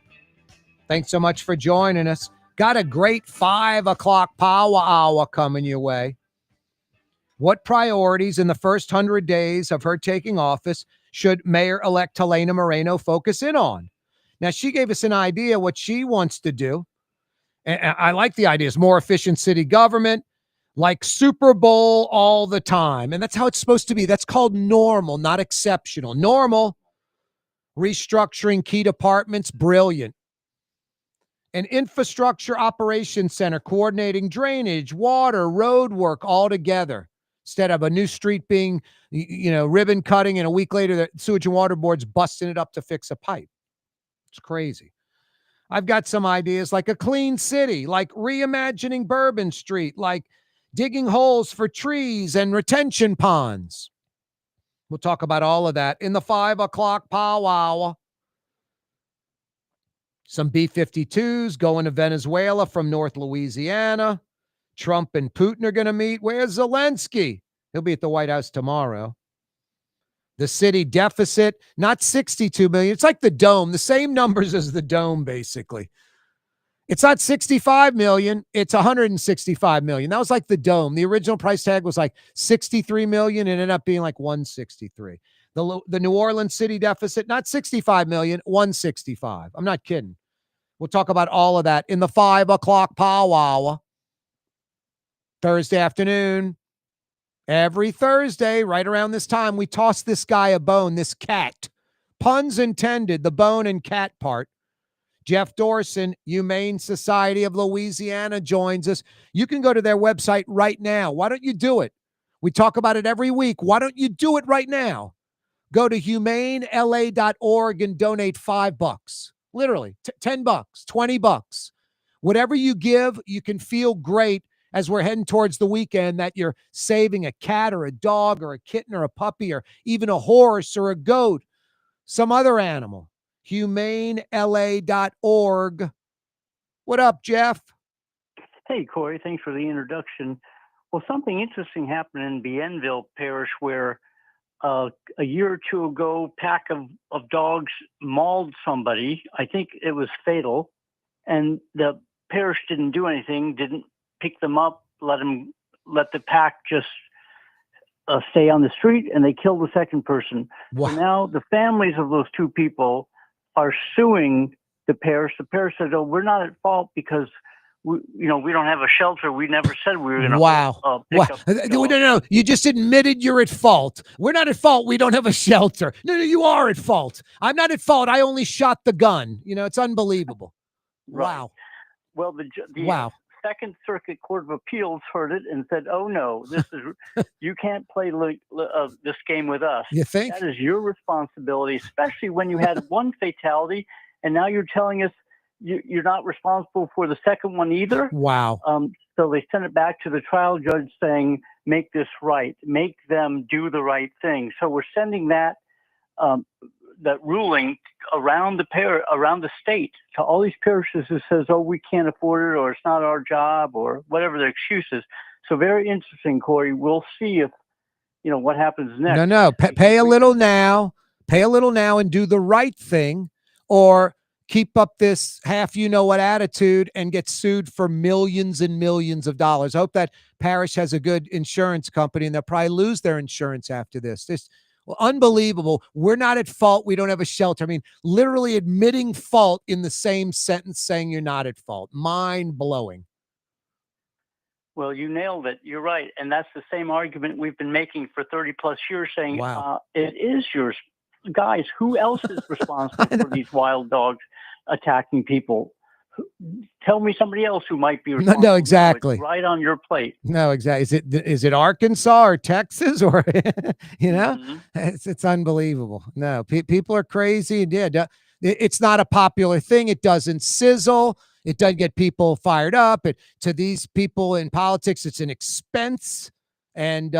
Thanks so much for joining us. Got a great 5 o'clock power hour coming your way. What priorities in the first 100 days of her taking office should Mayor-elect Helena Moreno focus in on? Now, she gave us an idea what she wants to do. And I like the ideas. More efficient city government, like Super Bowl all the time. And that's how it's supposed to be. That's called normal, not exceptional. Normal, restructuring key departments, brilliant. An infrastructure operations center coordinating drainage, water, road work all together. Instead of a new street being, ribbon cutting, and a week later the sewage and water board's busting it up to fix a pipe. It's crazy. I've got some ideas like a clean city, like reimagining Bourbon Street, like digging holes for trees and retention ponds. We'll talk about all of that in the 5 o'clock powwow. Some B-52s going to Venezuela from North Louisiana. Trump and Putin are going to meet. Where's Zelensky? He'll be at the White House tomorrow. The city deficit, not 62 million. It's like the dome, the same numbers as the dome, basically. It's not 65 million. It's 165 million. That was like the dome. The original price tag was like 63 million. It ended up being like 163. The New Orleans city deficit, not 65 million, 165. I'm not kidding. We'll talk about all of that in the 5 o'clock powwow. Thursday afternoon. Every Thursday, right around this time, we toss this guy a bone, this cat. Puns intended, the bone and cat part. Jeff Dorson, Humane Society of Louisiana, joins us. You can go to their website right now. Why don't you do it? We talk about it every week. Why don't you do it right now? Go to humanela.org and donate $5. Literally, $10, $20. Whatever you give, you can feel great as we're heading towards the weekend that you're saving a cat or a dog or a kitten or a puppy or even a horse or a goat, some other animal. humanela.org. What up, Jeff? Hey, Corey. Thanks for the introduction. Well, something interesting happened in Bienville Parish where a year or two ago, a pack of dogs mauled somebody. I think it was fatal. And the parish didn't do anything, didn't pick them up, let the pack just stay on the street, and they killed the second person. Wow. So now the families of those two people are suing the parish. The parish said, "Oh, we're not at fault because we don't have a shelter. We never said we were going to." Wow. Pick up No. You just admitted you're at fault. We're not at fault. We don't have a shelter. No, you are at fault. I'm not at fault. I only shot the gun. It's unbelievable. Right. Wow. Well, the Wow. Second Circuit Court of Appeals heard it and said, "Oh no, you can't play this game with us. You think? That is your responsibility, especially when you had one fatality, and now you're telling us you're not responsible for the second one either." Wow. So they sent it back to the trial judge saying, "Make this right. Make them do the right thing." So we're sending that ruling around the state to all these parishes who says, "Oh, we can't afford it," or "It's not our job," or whatever their excuse is. So very interesting, Corey. We'll see if what happens next. No. Pay a little now. Pay a little now and do the right thing, or keep up this half-you-know-what attitude and get sued for millions and millions of dollars. I hope that parish has a good insurance company, and they'll probably lose their insurance after this. Well, unbelievable. We're not at fault. We don't have a shelter. I mean, literally admitting fault in the same sentence, saying you're not at fault. Mind-blowing. Well, you nailed it. You're right. And that's the same argument we've been making for 30 plus years, saying it is yours. Guys, who else is responsible for these wild dogs attacking people? Tell me somebody else who might be responsible. No, exactly. It's right on your plate. No, exactly. Is it Arkansas or Texas or It's unbelievable. No, people are crazy. Yeah, it's not a popular thing. It doesn't sizzle. It doesn't get people fired up. To these people in politics, it's an expense and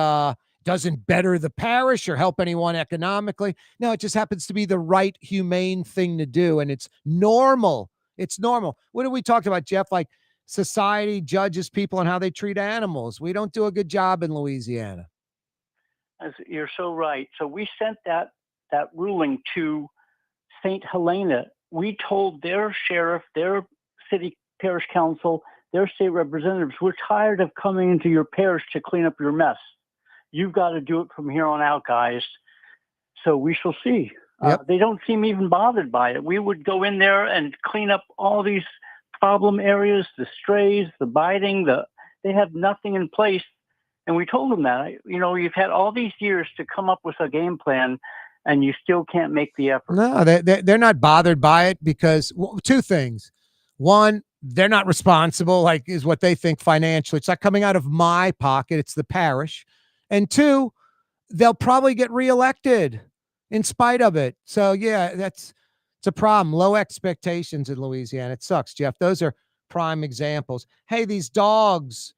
doesn't better the parish or help anyone economically. No, it just happens to be the right, humane thing to do, and it's normal. It's normal. What did we talk about, Jeff? Like society judges people on how they treat animals. We don't do a good job in Louisiana. You're so right. So we sent that ruling to St. Helena. We told their sheriff, their city parish council, their state representatives, we're tired of coming into your parish to clean up your mess. You've got to do it from here on out, guys. So we shall see. Yep. They don't seem even bothered by it. We would go in there and clean up all these problem areas, the strays, the biting, they have nothing in place. And we told them that, you've had all these years to come up with a game plan and you still can't make the effort. No, they're not bothered by it because two things. One, they're not responsible, is what they think financially. It's not coming out of my pocket. It's the parish. And two, they'll probably get reelected in spite of it. So yeah, it's a problem. Low expectations in Louisiana. It sucks, Jeff. Those are prime examples. Hey, these dogs,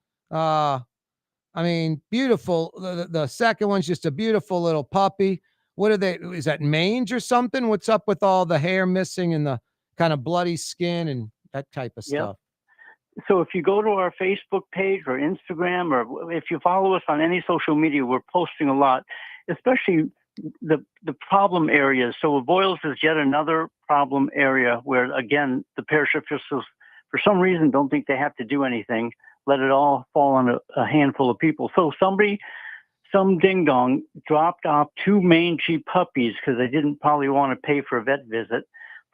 beautiful. The second one's just a beautiful little puppy. What are they? Is that mange or something? What's up with all the hair missing and the kind of bloody skin and that type of stuff? So if you go to our Facebook page or Instagram, or if you follow us on any social media, we're posting a lot, especially the problem areas. So Avoyelles is yet another problem area where, again, the parish officials, for some reason, don't think they have to do anything. Let it all fall on a handful of people. So some ding-dong dropped off 2 mangy puppies because they didn't probably want to pay for a vet visit.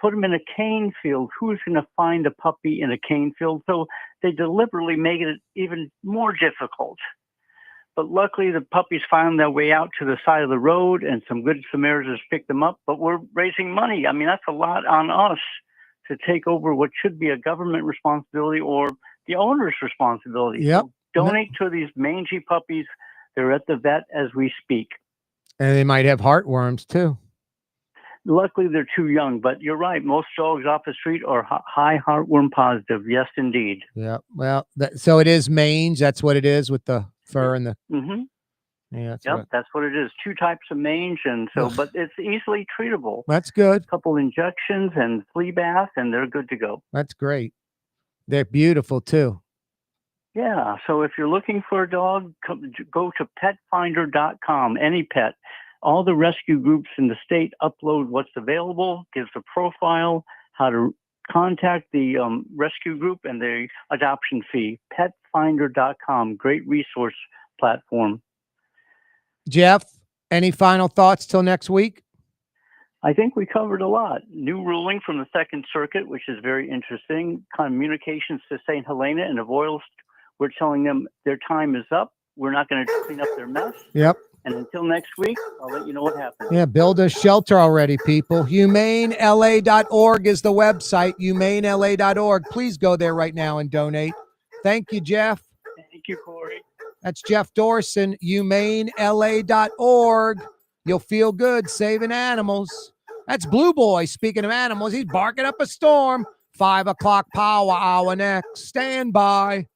Put them in a cane field. Who's going to find a puppy in a cane field? So they deliberately make it even more difficult. But luckily, the puppies found their way out to the side of the road, and some good Samaritans picked them up. But we're raising money. I mean, that's a lot on us to take over what should be a government responsibility or the owner's responsibility. Yep. So donate to these mangy puppies. They're at the vet as we speak. And they might have heartworms, too. Luckily, they're too young, but you're right. Most dogs off the street are high heartworm positive. Yes, indeed. Yeah. Well, so it is mange. That's what it is with the fur and the. Mm-hmm. Yeah. That's what it is. 2 types of mange, and so, but it's easily treatable. That's good. A couple injections and flea bath, and they're good to go. That's great. They're beautiful too. Yeah. So if you're looking for a dog, go to petfinder.com. Any pet. All the rescue groups in the state upload what's available, gives a profile, how to contact the rescue group, and the adoption fee. Petfinder.com, great resource platform. Jeff, any final thoughts till next week? I think we covered a lot. New ruling from the Second Circuit, which is very interesting. Communications to St. Helena and Avoyelles, we're telling them their time is up. We're not going to clean up their mess. Yep. And until next week, I'll let you know what happens. Yeah, build a shelter already, people. HumaneLA.org is the website, humanela.org. Please go there right now and donate. Thank you, Jeff. Thank you, Corey. That's Jeff Dorson, humanela.org. You'll feel good saving animals. That's Blue Boy. Speaking of animals, he's barking up a storm. 5 o'clock power hour next. Stand by.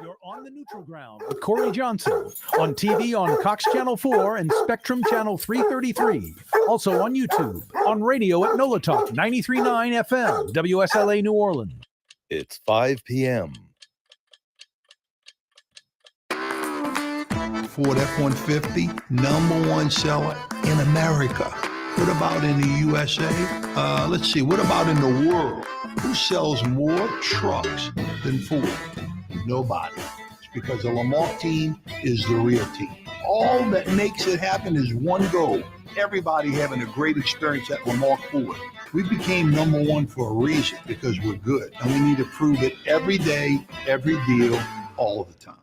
You're on the neutral ground with Corey Johnson on TV on Cox Channel 4 and Spectrum Channel 333. Also on YouTube, on radio at NOLA Talk 93.9 FM, WSLA New Orleans. It's 5 p.m. Ford F-150, #1 seller in America. What about in the USA? Let's see, what about in the world? Who sells more trucks than Ford? Nobody. It's because the Lamar team is the real team. All that makes it happen is one goal. Everybody having a great experience at Lamar Ford. We became #1 for a reason, because we're good. And we need to prove it every day, every deal, all the time.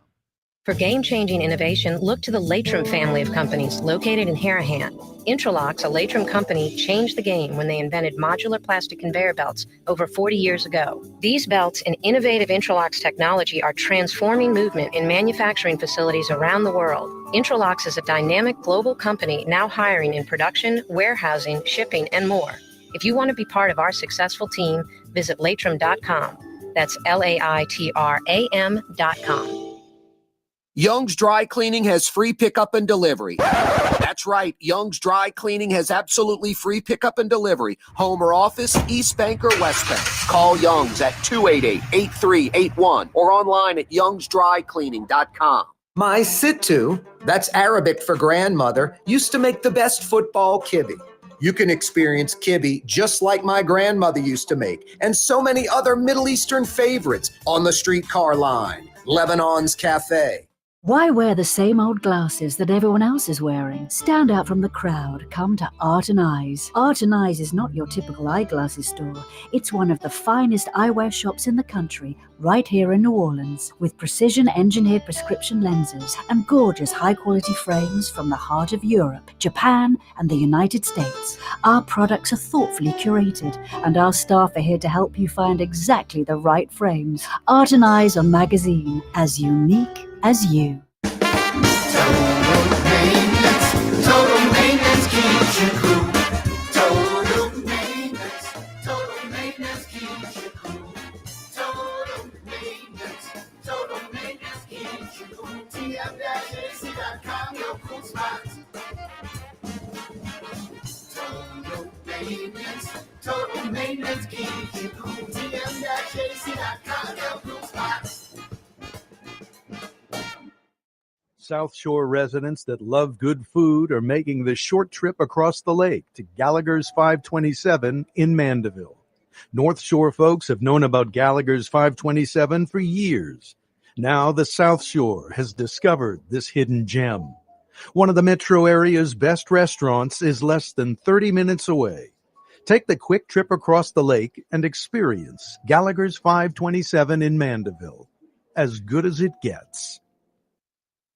For game-changing innovation, look to the Latrim family of companies located in Harahan. Intralox, a Latrim company, changed the game when they invented modular plastic conveyor belts over 40 years ago. These belts and innovative Intralox technology are transforming movement in manufacturing facilities around the world. Intralox is a dynamic global company now hiring in production, warehousing, shipping, and more. If you want to be part of our successful team, visit Latrim.com. That's LAITRAM.com. Young's Dry Cleaning has free pickup and delivery. That's right. Young's Dry Cleaning has absolutely free pickup and delivery. Home or office, East Bank or West Bank. Call Young's at 288-8381 or online at youngsdrycleaning.com. My Sittu, that's Arabic for grandmother, used to make the best football kibbe. You can experience kibbe just like my grandmother used to make, and so many other Middle Eastern favorites on the streetcar line. Lebanon's Cafe. Why wear the same old glasses that everyone else is wearing? Stand out from the crowd. Come to Art and Eyes. Art and Eyes is not your typical eyeglasses store. It's one of the finest eyewear shops in the country, right here in New Orleans, with precision-engineered prescription lenses and gorgeous high-quality frames from the heart of Europe, Japan, and the United States. Our products are thoughtfully curated, and our staff are here to help you find exactly the right frames. Art and Eyes on Magazine, as unique as you. Total maintenance keeps you cool. Total maintenance keeps you cool. Total maintenance keeps you cool. TM-AC.com, your cool spots. Total maintenance keeps you cool. TM-AC.com, your cool spots. South Shore residents that love good food are making the short trip across the lake to Gallagher's 527 in Mandeville. North Shore folks have known about Gallagher's 527 for years. Now the South Shore has discovered this hidden gem. One of the metro area's best restaurants is less than 30 minutes away. Take the quick trip across the lake and experience Gallagher's 527 in Mandeville. As good as it gets.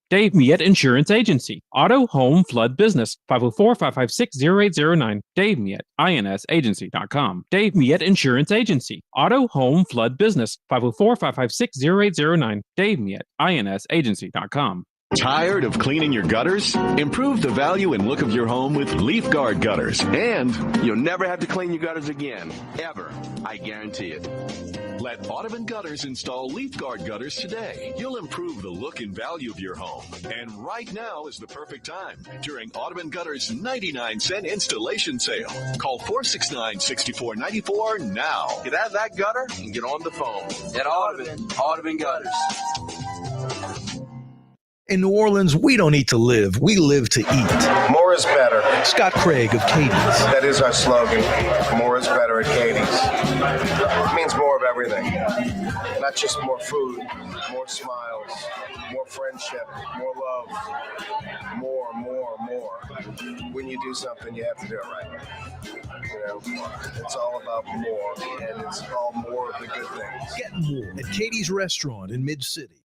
Dave Miet Insurance Agency. Auto, home, flood, business. 504-556-0809. Dave Miet, INSagency.com. Dave Miet Insurance Agency. Auto, home, flood, business. 504-556-0809. Dave Miet, INSagency.com. Tired of cleaning your gutters? Improve the value and look of your home with Leaf Guard gutters. And you'll never have to clean your gutters again. Ever. I guarantee it. Let Audubon Gutters install Leaf Guard gutters today. You'll improve the look and value of your home. And right now is the perfect time during Audubon Gutters' 99-cent installation sale. Call 469-6494 now. Get out of that gutter and get on the phone. At Audubon Gutters. In New Orleans, we don't eat to live. We live to eat. More is better. Scott Craig of Katie's. That is our slogan. More is better at Katie's. It means more of everything. Not just more food, more smiles, more friendship, more love, more. When you do something, you have to do it right. You know, it's all about more, and it's all more of the good things. Get more at Katie's Restaurant in Mid-City.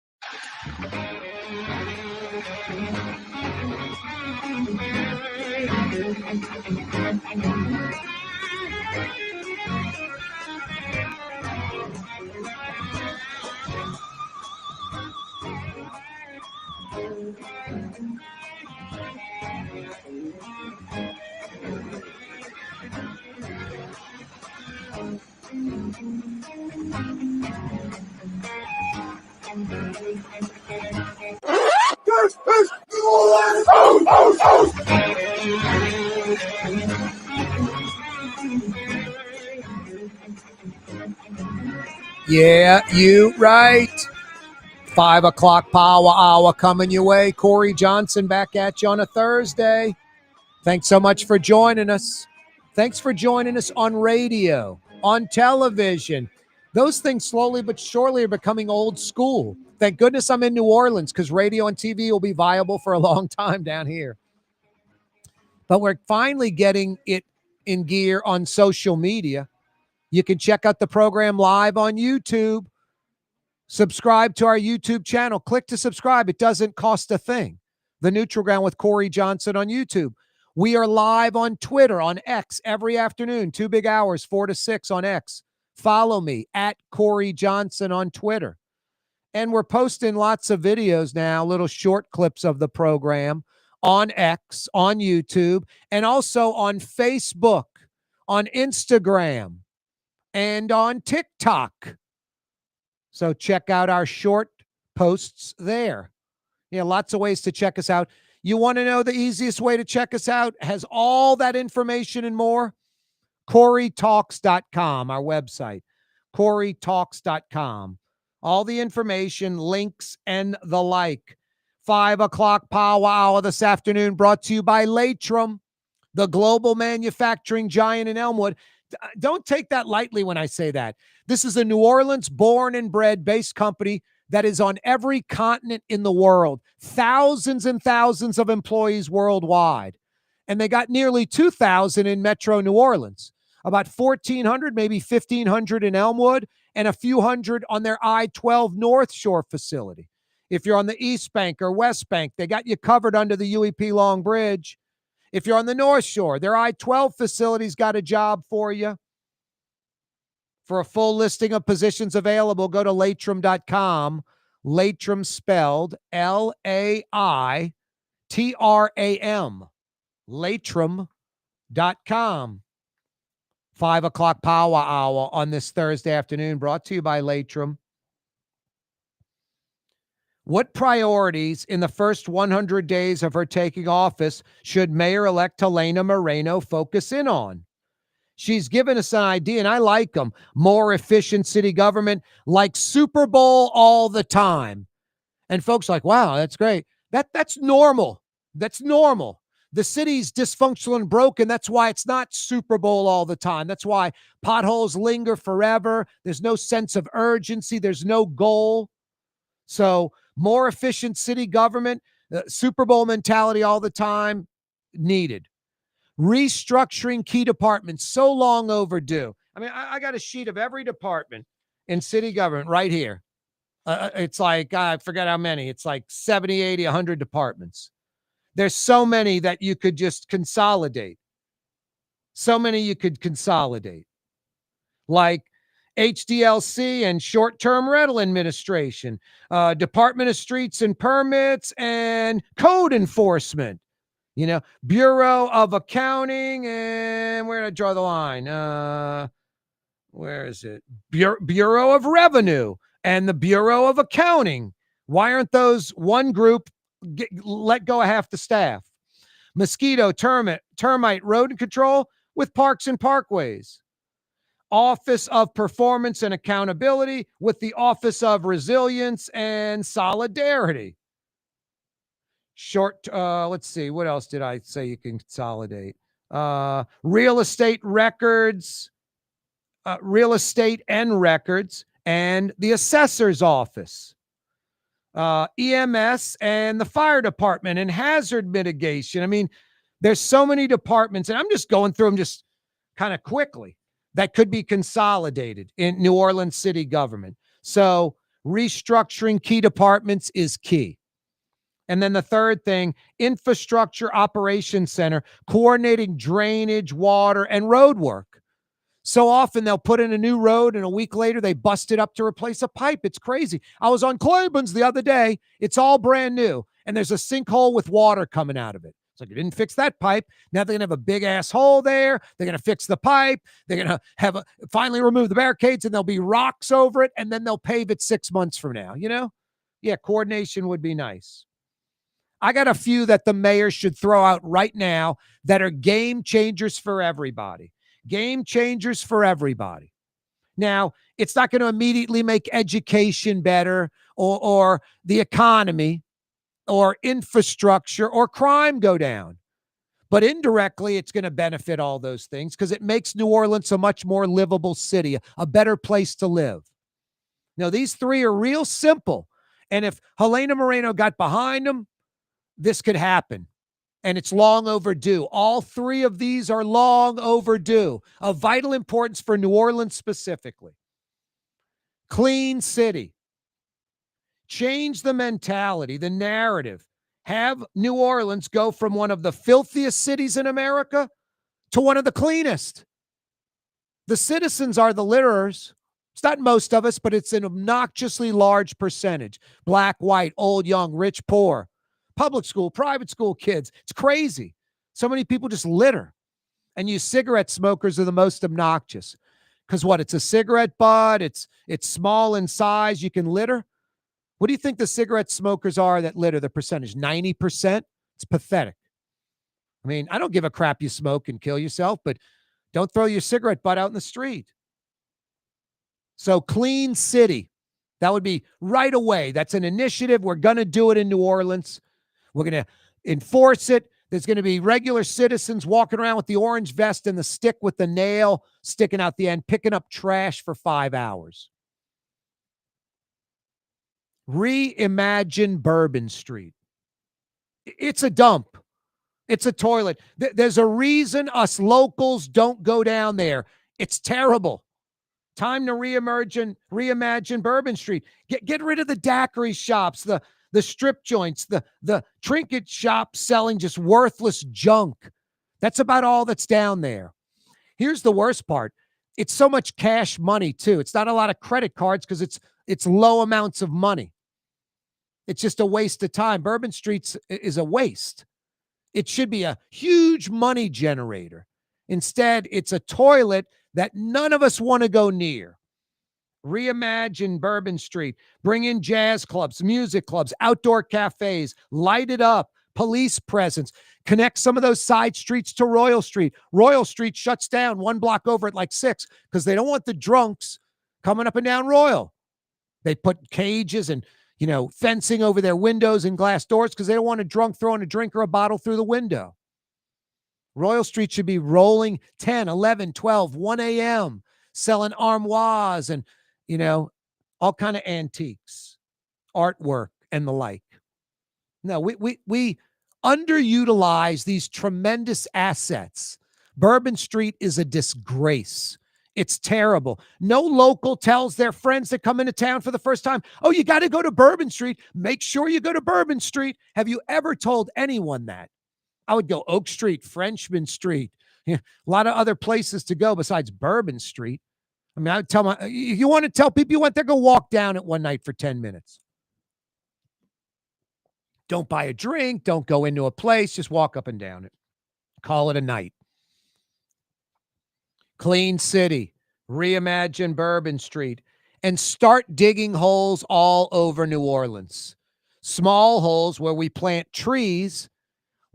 Yeah, you right. 5 o'clock power hour coming your way. Corey Johnson back at you on a Thursday. Thanks so much for joining us. Thanks for joining us on radio, on television. Those things slowly but surely are becoming old school. Thank goodness I'm in New Orleans because radio and TV will be viable for a long time down here. But we're finally getting it in gear on social media. You can check out the program live on YouTube. Subscribe to our YouTube channel. Click to subscribe. It doesn't cost a thing. The Neutral Ground with Corey Johnson on YouTube. We are live on Twitter, on X, every afternoon, 2 big hours, 4 to 6 on X. Follow me at Corey Johnson on Twitter. And we're posting lots of videos now, little short clips of the program on X, on YouTube, and also on Facebook, on Instagram, and on TikTok. So check out our short posts there. Yeah, lots of ways to check us out. You want to know the easiest way to check us out? Has all that information and more? CoreyTalks.com, our website. CoreyTalks.com. All the information, links, and the like. 5 o'clock power hour this afternoon brought to you by Latrim, the global manufacturing giant in Elmwood. Don't take that lightly when I say that. This is a New Orleans born and bred based company that is on every continent in the world. Thousands and thousands of employees worldwide. And they got nearly 2,000 in Metro New Orleans. About 1,400, maybe 1,500 in Elmwood, and a few hundred on their I-12 North Shore facility. If you're on the East Bank or West Bank, they got you covered under the UEP Long Bridge. If you're on the North Shore, their I-12 facility's got a job for you. For a full listing of positions available, go to Latrim.com. Latrim spelled L-A-I-T-R-A-M. Latrim.com. 5 o'clock power hour on this Thursday afternoon, brought to you by Latrim. What priorities in the first 100 days of her taking office should Mayor-elect Helena Moreno focus in on? She's given us an idea, and I like them. More efficient city government, like Super Bowl all the time. And folks are like, wow, that's great. That's normal. That's normal. The city's dysfunctional and broken. That's why it's not Super Bowl all the time. That's why potholes linger forever. There's no sense of urgency. There's no goal. So more efficient city government, Super Bowl mentality all the time, needed. Restructuring key departments, so long overdue. I mean, I got a sheet of every department in city government right here. It's like, I forget how many. It's like 70, 80, 100 departments. There's so many that you could just consolidate. So many you could consolidate. Like HDLC and short-term rental administration, Department of Streets and Permits, and code enforcement. You know, Bureau of Accounting, and where did I draw the line? Where is it? Bureau of Revenue and the Bureau of Accounting. Why aren't those one group let go of half the staff? Mosquito, termite, rodent control with Parks and Parkways. Office of Performance and Accountability with the Office of Resilience and Solidarity. Let's see, what else did I say you can consolidate? Real estate records, real estate and records, and the assessor's office. EMS and the fire department and hazard mitigation. I mean, there's so many departments, and I'm just going through them just kind of quickly, that could be consolidated in New Orleans city government. So restructuring key departments is key. And then the third thing, infrastructure operations center, coordinating drainage, water, and road work. So often they'll put in a new road and a week later they bust it up to replace a pipe. It's crazy. I was on Claiborne's the other day. It's all brand new. And there's a sinkhole with water coming out of it. It's like, you didn't fix that pipe. Now they're going to have a big ass hole there. They're going to fix the pipe. They're going to finally remove the barricades, and there'll be rocks over it. And then they'll pave it 6 months from now, you know? Yeah, coordination would be nice. I got a few that the mayor should throw out right now that are game changers for everybody. Game changers for everybody. Now, it's not going to immediately make education better or the economy or infrastructure or crime go down. But indirectly, it's going to benefit all those things because it makes New Orleans a much more livable city, a better place to live. Now, these three are real simple. And if Helena Moreno got behind them, this could happen. And it's long overdue. All three of these are long overdue, of vital importance for New Orleans specifically. Clean city. Change the mentality, the narrative. Have New Orleans go from one of the filthiest cities in America to one of the cleanest. The citizens are the litterers. It's not most of us, but it's an obnoxiously large percentage. Black, white, old, young, rich, poor. Public school, private school kids. It's crazy. So many people just litter. And you cigarette smokers are the most obnoxious. Because what? It's a cigarette butt. It's small in size. You can litter. What do you think the cigarette smokers are that litter, the percentage? 90%? It's pathetic. I mean, I don't give a crap you smoke and kill yourself, but don't throw your cigarette butt out in the street. So clean city. That would be right away. That's an initiative. We're going to do it in New Orleans. We're going to enforce it. There's going to be regular citizens walking around with the orange vest and the stick with the nail sticking out the end, picking up trash for 5 hours. Reimagine Bourbon Street. It's a dump. It's a toilet. There's a reason us locals don't go down there. It's terrible. Time to reimagine Bourbon Street. Get rid of the daiquiri shops, the strip joints, the trinket shops selling just worthless junk. That's about all that's down there. Here's the worst part. It's so much cash money, too. It's not a lot of credit cards because it's low amounts of money. It's just a waste of time. Bourbon Street is a waste. It should be a huge money generator. Instead, it's a toilet that none of us want to go near. Reimagine Bourbon Street. Bring in jazz clubs, music clubs, outdoor cafes. Light it up. Police presence. Connect some of those side streets to Royal Street. Royal Street shuts down 1 block over at like 6 because they don't want the drunks coming up and down Royal. They put cages and fencing over their windows and glass doors because they don't want a drunk throwing a drink or a bottle through the window. Royal Street should be rolling 10, 11, 12, 1 a.m., selling armoires and, all kind of antiques, artwork, and the like. No, we underutilize these tremendous assets. Bourbon Street is a disgrace. It's terrible. No local tells their friends that come into town for the first time, oh, you got to go to Bourbon Street. Make sure you go to Bourbon Street. Have you ever told anyone that? I would go Oak Street, Frenchman Street, a lot of other places to go besides Bourbon Street. I mean, I would tell you want to tell people you went there, go walk down it one night for 10 minutes. Don't buy a drink. Don't go into a place. Just walk up and down it. Call it a night. Clean city, reimagine Bourbon Street, and start digging holes all over New Orleans. Small holes where we plant trees.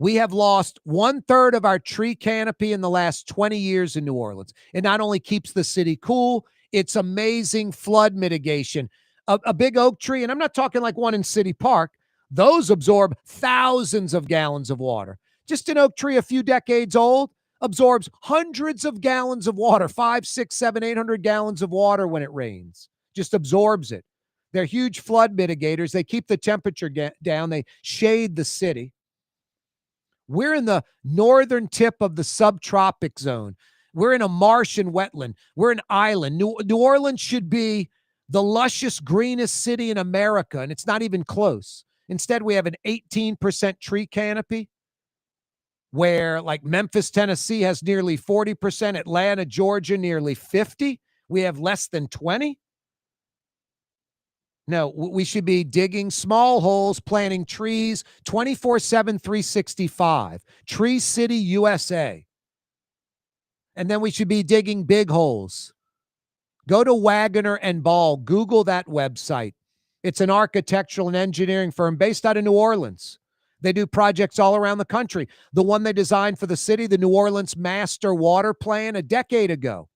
We have lost 1/3 of our tree canopy in the last 20 years in New Orleans. It not only keeps the city cool, it's amazing flood mitigation. A big oak tree, and I'm not talking like one in City Park. Those absorb thousands of gallons of water. Just an oak tree a few decades old absorbs hundreds of gallons of water, 5, 6, 7, 800 gallons of water when it rains. Just absorbs it. They're huge flood mitigators. They keep the temperature down. They shade the city. We're in the northern tip of the subtropic zone. We're in a marsh and wetland. We're an island. New Orleans should be the luscious, greenest city in America, and it's not even close. Instead, we have an 18% tree canopy, where like Memphis, Tennessee has nearly 40%, Atlanta, Georgia, nearly 50%. We have less than 20%. No, we should be digging small holes, planting trees 24/7, 365. Tree City, USA. And then we should be digging big holes. Go to Wagoner and Ball. Google that website. It's an architectural and engineering firm based out of New Orleans. They do projects all around the country. The one they designed for the city, the New Orleans Master Water Plan, a decade ago.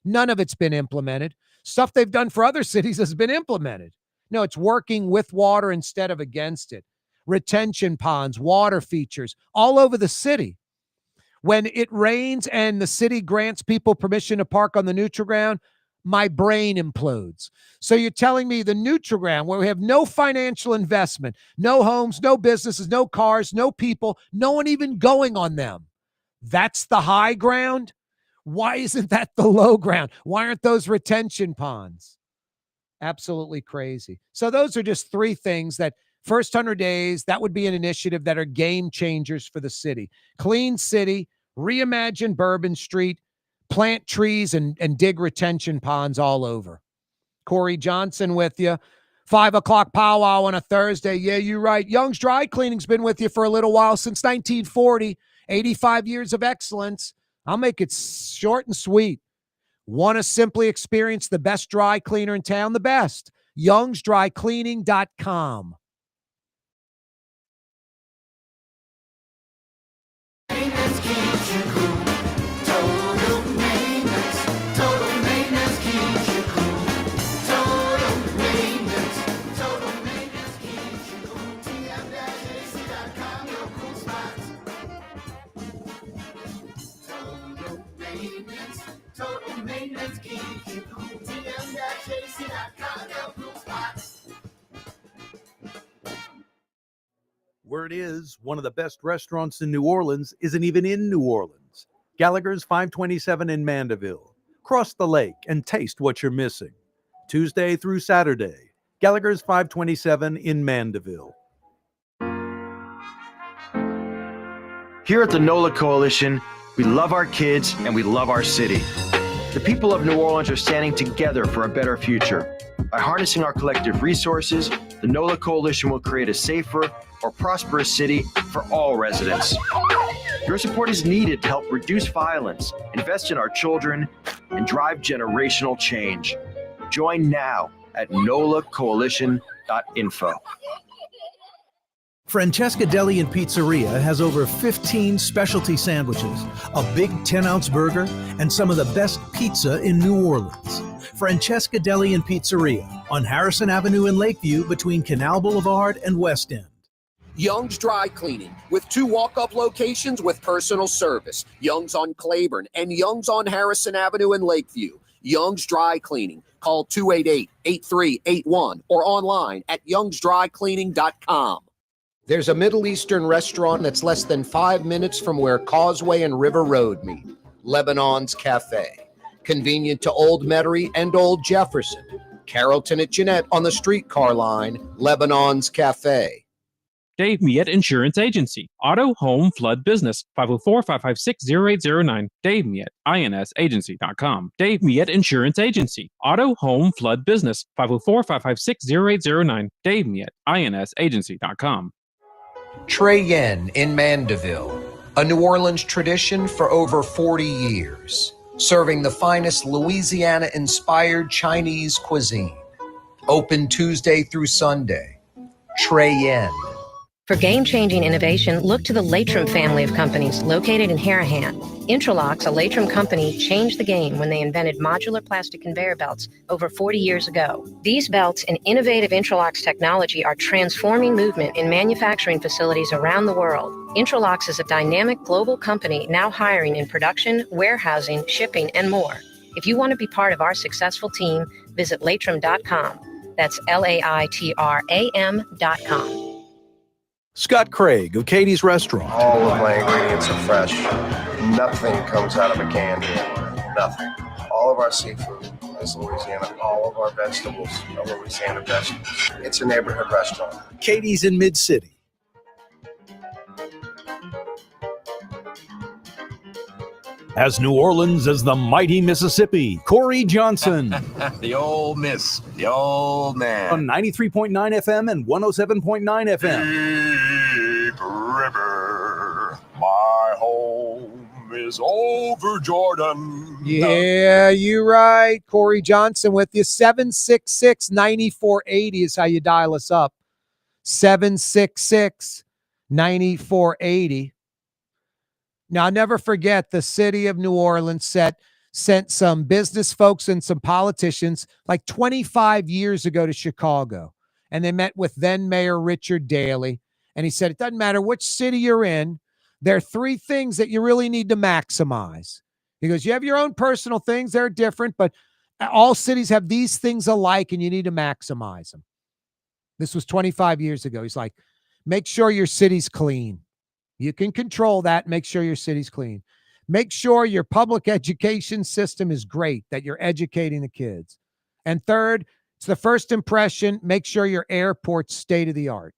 None of it's been implemented. Stuff they've done for other cities has been implemented. No, it's working with water instead of against it. Retention ponds, water features all over the city. When it rains and the city grants people permission to park on the neutral ground, my brain implodes. So you're telling me the neutral ground, where we have no financial investment, no homes, no businesses, no cars, no people, no one even going on them, that's the high ground? Why isn't that the low ground? Why aren't those retention ponds? Absolutely crazy. So those are just three things that first 100 days, that would be an initiative that are game changers for the city. Clean city, reimagine Bourbon Street, plant trees and dig retention ponds all over. Corey Johnson with you. 5 o'clock powwow on a Thursday. Yeah, you're right. Young's Dry Cleaning's been with you for a little while, since 1940. 85 years of excellence. I'll make it short and sweet. Want to simply experience the best dry cleaner in town? The best. youngsdrycleaning.com. Word is, one of the best restaurants in New Orleans isn't even in New Orleans. Gallagher's 527 in Mandeville. Cross the lake and taste what you're missing. Tuesday through Saturday, Gallagher's 527 in Mandeville. Here at the NOLA Coalition, we love our kids and we love our city. The people of New Orleans are standing together for a better future. By harnessing our collective resources, the NOLA Coalition will create a safer, more prosperous city for all residents. Your support is needed to help reduce violence, invest in our children, and drive generational change. Join now at nolacoalition.info. Francesca Deli and Pizzeria has over 15 specialty sandwiches, a big 10-ounce burger, and some of the best pizza in New Orleans. Francesca Deli and Pizzeria on Harrison Avenue in Lakeview between Canal Boulevard and West End. Young's Dry Cleaning, with 2 walk-up locations with personal service. Young's on Claiborne and Young's on Harrison Avenue in Lakeview. Young's Dry Cleaning. Call 288-8381 or online at youngsdrycleaning.com. There's a Middle Eastern restaurant that's less than 5 minutes from where Causeway and River Road meet. Lebanon's Cafe. Convenient to Old Metairie and Old Jefferson. Carrollton at Jeanette on the streetcar line. Lebanon's Cafe. Dave Miette Insurance Agency. Auto, home, flood, business. 504-556-0809. Dave Miette, INSagency.com. Dave Miette Insurance Agency. Auto, home, flood, business. 504-556-0809. Dave Miette, INSagency.com. Trey Yen in Mandeville. A New Orleans tradition for over 40 years. Serving the finest Louisiana-inspired Chinese cuisine. Open Tuesday through Sunday. Trey Yen. For game-changing innovation, look to the Latrim family of companies located in Harahan. Intralocks, a Latrim company, changed the game when they invented modular plastic conveyor belts over 40 years ago. These belts and innovative Intralocks technology are transforming movement in manufacturing facilities around the world. Intralocks is a dynamic global company now hiring in production, warehousing, shipping, and more. If you want to be part of our successful team, visit latrim.com. That's LAITRAM.com. Scott Craig of Katie's Restaurant. All of my ingredients are fresh. Nothing comes out of a can here. Nothing. All of our seafood is Louisiana. All of our vegetables are Louisiana vegetables. It's a neighborhood restaurant. Katie's in Mid-City. As New Orleans as the mighty Mississippi, Corey Johnson. The old miss, the old man. On 93.9 FM and 107.9 FM. Deep River, my home is over, Jordan. Yeah, you're right. Corey Johnson with you. 766-9480 is how you dial us up. 766-9480. Now, I'll never forget the city of New Orleans sent some business folks and some politicians like 25 years ago to Chicago. And they met with then Mayor Richard Daley. And he said, it doesn't matter which city you're in. There are three things that you really need to maximize. He goes, you have your own personal things. They're different, but all cities have these things alike and you need to maximize them. This was 25 years ago. He's like, make sure your city's clean. You can control that. Make sure your city's clean. Make sure your public education system is great, that you're educating the kids. And third, it's the first impression. Make sure your airport's state of the art.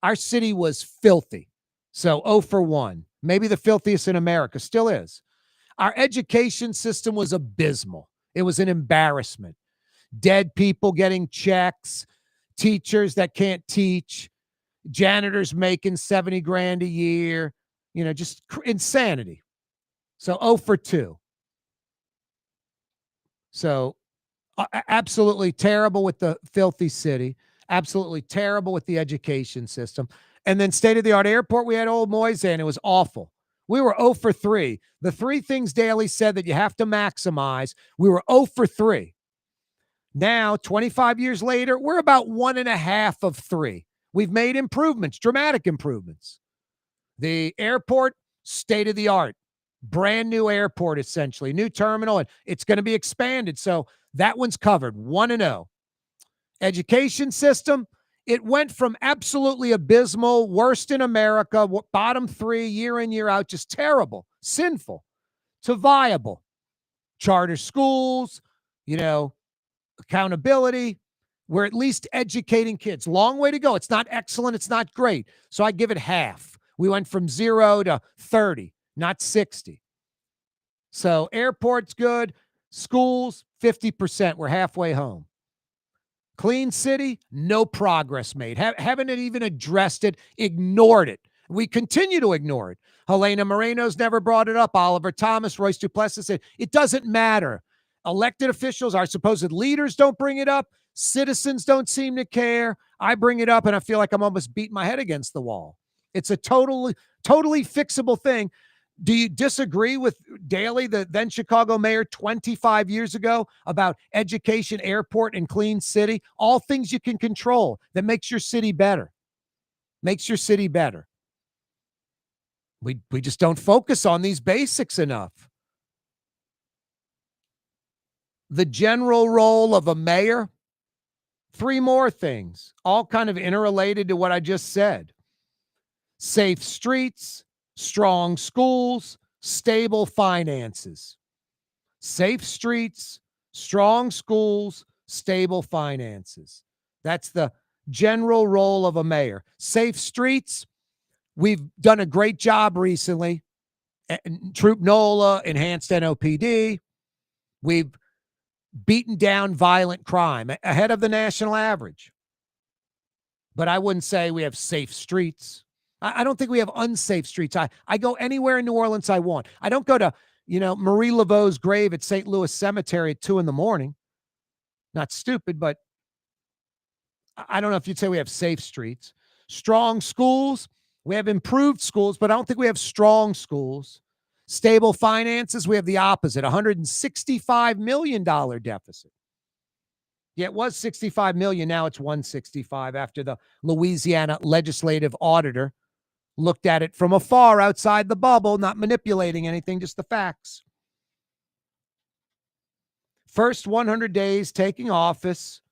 Our city was filthy. So 0 for 1. Maybe the filthiest in America. Still is. Our education system was abysmal. It was an embarrassment. Dead people getting checks, teachers that can't teach, janitors making 70 grand a year, just insanity. So 0 for 2. So absolutely terrible with the filthy city, absolutely terrible with the education system. And then state-of-the-art airport, we had Old Moise, and it was awful. We were 0 for 3. The three things Daley said that you have to maximize, we were 0 for 3. Now, 25 years later, we're about 1.5 of 3. We've made improvements, dramatic improvements. The airport, state-of-the-art, brand new airport, essentially, new terminal, and it's going to be expanded. So that one's covered, 1-0. Education system, it went from absolutely abysmal, worst in America, bottom 3, year in, year out, just terrible, sinful, to viable. Charter schools, accountability. We're at least educating kids. Long way to go. It's not excellent. It's not great. So I give it half. We went from 0 to 30, not 60. So airport's good. Schools, 50%. We're halfway home. Clean city, no progress made. Haven't even addressed it, ignored it. We continue to ignore it. Helena Moreno's never brought it up. Oliver Thomas, Royce Duplessis said, it doesn't matter. Elected officials, our supposed leaders don't bring it up. Citizens don't seem to care. I bring it up and I feel like I'm almost beating my head against the wall. It's a totally fixable thing. Do you disagree with Daley, the then Chicago mayor 25 years ago, about education, airport, and clean city? All things you can control that makes your city better. Makes your city better. We just don't focus on these basics enough. The general role of a mayor, 3 more things, all kind of interrelated to what I just said. Safe streets, strong schools, stable finances. Safe streets, strong schools, stable finances. That's the general role of a mayor. Safe streets, we've done a great job recently. Troop NOLA, enhanced NOPD. We've beaten down violent crime ahead of the national average. But I wouldn't say we have safe streets. I don't think we have unsafe streets. I go anywhere in New Orleans I want. I don't go to, Marie Laveau's grave at St. Louis Cemetery at 2 a.m. Not stupid, but I don't know if you'd say we have safe streets. Strong schools. We have improved schools, but I don't think we have strong schools. Stable finances. We have the opposite, $165 million deficit. Yeah, it was $65 million. Now it's $165 after the Louisiana legislative auditor looked at it from afar outside the bubble, not manipulating anything, just the facts. First 100 days taking office,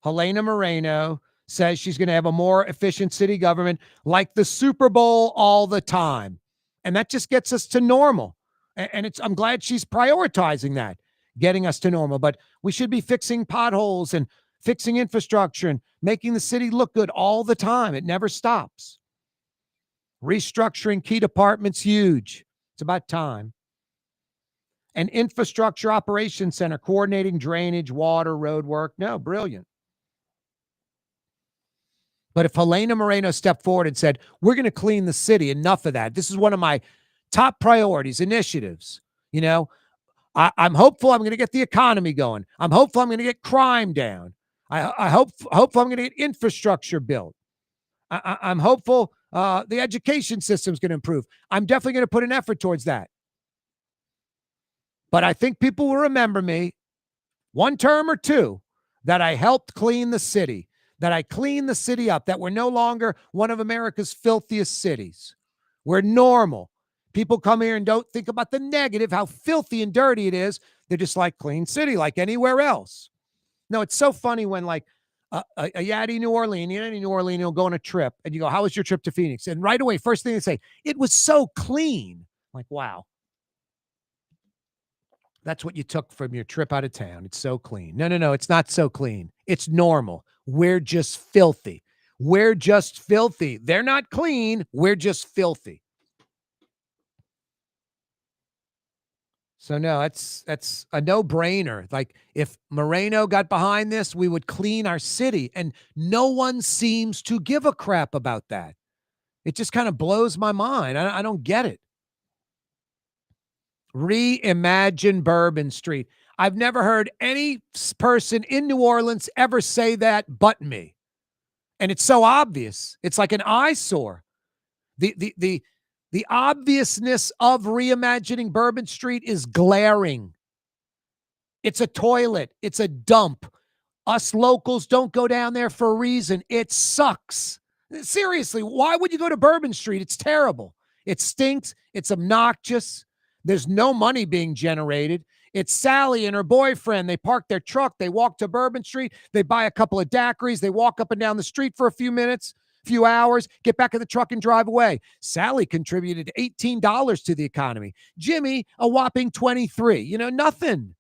Helena Moreno says she's going to have a more efficient city government like the Super Bowl all the time. And that just gets us to normal. And I'm glad she's prioritizing that, getting us to normal. But we should be fixing potholes and fixing infrastructure and making the city look good all the time. It never stops. Restructuring key departments, huge. It's about time. An infrastructure operations center coordinating drainage, water, road work. No, brilliant. But if Helena Moreno stepped forward and said, we're going to clean the city, enough of that. This is one of my top priorities, initiatives. You know, I'm hopeful I'm going to get the economy going. I'm hopeful I'm going to get crime down. I hopeful I'm going to get infrastructure built. I'm hopeful the education system's going to improve. I'm definitely going to put an effort towards that. But I think people will remember me, one term or two, that I helped clean the city, that I cleaned the city up, that we're no longer one of America's filthiest cities. We're normal. People come here and don't think about the negative, how filthy and dirty it is. They're just like clean city, like anywhere else. No, it's so funny when like a Yaddy New Orleans will go on a trip and you go, how was your trip to Phoenix? And right away, first thing they say, it was so clean. Like, wow. That's what you took from your trip out of town. It's so clean. No, it's not so clean. It's normal. We're just filthy. We're just filthy. They're not clean. We're just filthy. So no, that's a no-brainer. Like if Moreno got behind this, we would clean our city, and no one seems to give a crap about that. It just kind of blows my mind. I don't get it. Reimagine Bourbon Street. I've never heard any person in New Orleans ever say that but me. And it's so obvious. It's like an eyesore. The obviousness of reimagining Bourbon Street is glaring. It's a toilet. It's a dump. Us locals don't go down there for a reason. It sucks. Seriously, why would you go to Bourbon Street? It's terrible. It stinks. It's obnoxious. There's no money being generated. It's Sally and her boyfriend. They park their truck. They walk to Bourbon Street. They buy a couple of daiquiris. They walk up and down the street for a few minutes, few hours, get back in the truck and drive away. Sally contributed $18 to the economy. Jimmy, a whopping 23. You know, nothing.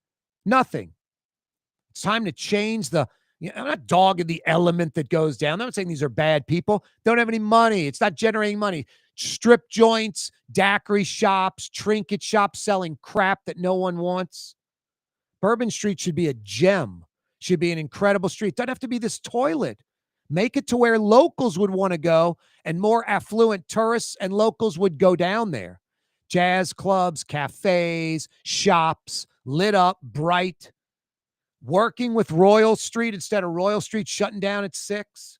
It's time to change I'm not dogging the element that goes down. I'm not saying these are bad people. Don't have any money. It's not generating money. Strip joints, daiquiri shops, trinket shops selling crap that no one wants. Bourbon Street should be a gem. Should be an incredible street. Doesn't have to be this toilet. Make it to where locals would want to go and more affluent tourists and locals would go down there. Jazz clubs, cafes, shops, lit up, bright. Working with Royal Street instead of Royal Street shutting down at 6.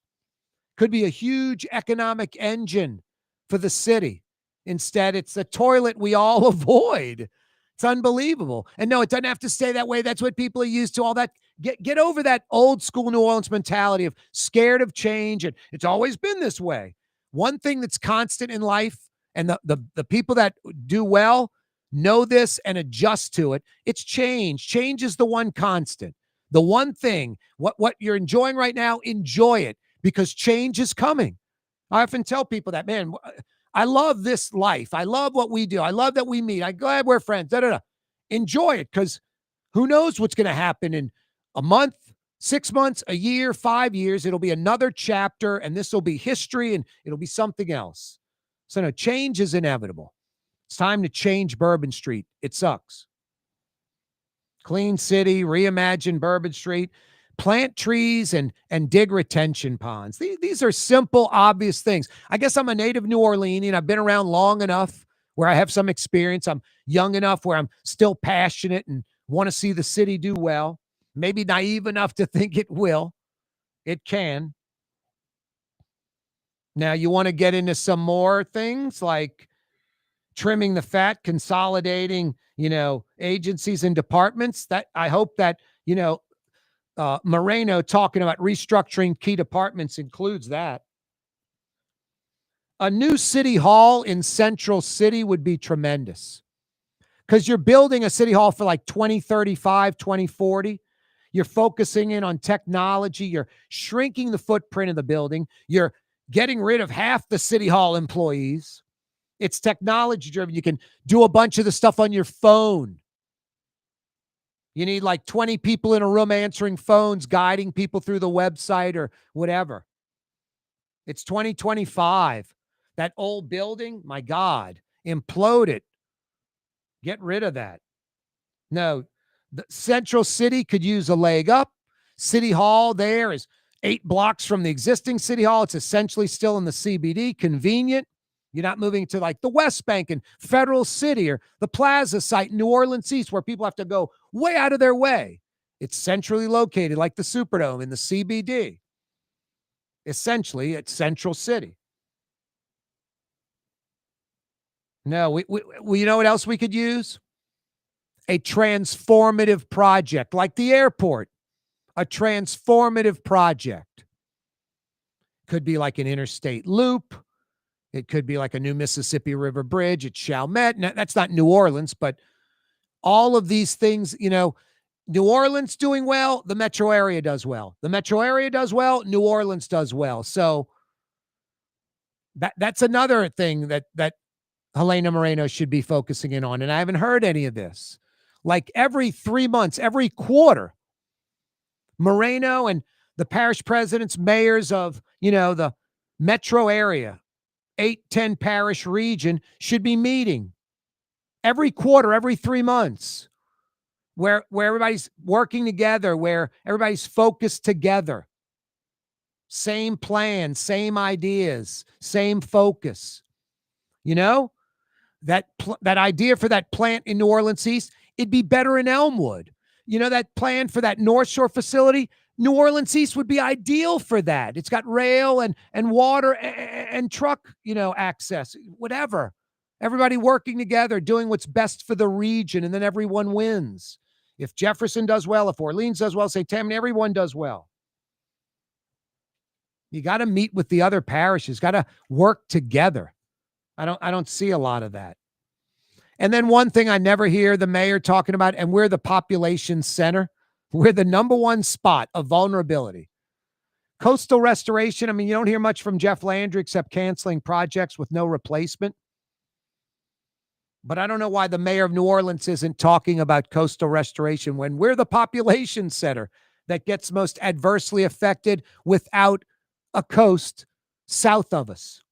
Could be a huge economic engine for the city. Instead, it's a toilet we all avoid. It's unbelievable. And no, it doesn't have to stay that way. That's what people are used to. All that. Get over that old school New Orleans mentality of scared of change. And it's always been this way. One thing that's constant in life, and the people that do well know this and adjust to it, it's change. Change is the one constant. The one thing, what you're enjoying right now, enjoy it because change is coming. I often tell people that, man, I love this life. I love what we do. I love that we meet. I'm glad we're friends. Enjoy it because who knows what's going to happen in a month, 6 months, a year, 5 years. It'll be another chapter, and this will be history, and it'll be something else. So no, change is inevitable. It's time to change Bourbon Street. It sucks. Clean city, reimagine Bourbon Street, plant trees and dig retention ponds. These are simple, obvious things. I guess I'm a native New Orleanian. I've been around long enough where I have some experience. I'm young enough where I'm still passionate and want to see the city do well. Maybe naive enough to think it will. It can. Now, you want to get into some more things like trimming the fat, consolidating, agencies and departments. That I hope that, Moreno talking about restructuring key departments includes that. A new city hall in Central City would be tremendous because you're building a city hall for like 2035, 2040. You're focusing in on technology. You're shrinking the footprint of the building. You're getting rid of half the city hall employees. It's technology driven. You can do a bunch of the stuff on your phone. You need like 20 people in a room answering phones, guiding people through the website or whatever. It's 2025. That old building, my God, implode it. Get rid of that. No, the Central City could use a leg up. City Hall there is 8 blocks from the existing City Hall. It's essentially still in the CBD, convenient. You're not moving to like the West Bank and Federal City or the Plaza site in New Orleans East where people have to go way out of their way. It's centrally located like the Superdome in the CBD. Essentially, it's Central City. No, we you know what else we could use? A transformative project like the airport. A transformative project. Could be like an interstate loop. It could be like a new Mississippi River Bridge at Chalmette. Now, that's not New Orleans, but all of these things, you know, New Orleans doing well, the metro area does well. The metro area does well, New Orleans does well. So that's another thing that Helena Moreno should be focusing in on. And I haven't heard any of this. Like every 3 months, every quarter, Moreno and the parish presidents, mayors of, you know, the metro area, 8-10 parish region should be meeting every quarter, every 3 months, where everybody's working together, where everybody's focused together. Same plan, same ideas, same focus. You know, that idea for that plant in New Orleans East, it'd be better in Elmwood. You know, that plan for that North Shore facility, New Orleans East would be ideal for that. It's got rail and water and truck, you know, access, whatever. Everybody working together, doing what's best for the region, and then everyone wins. If Jefferson does well, if Orleans does well, say Tammany, everyone does well. You got to meet with the other parishes, got to work together. I don't see a lot of that. And then one thing I never hear the mayor talking about, and we're the population center. We're the number one spot of vulnerability. Coastal restoration, I mean, you don't hear much from Jeff Landry except canceling projects with no replacement. But I don't know why the mayor of New Orleans isn't talking about coastal restoration when we're the population center that gets most adversely affected without a coast south of us.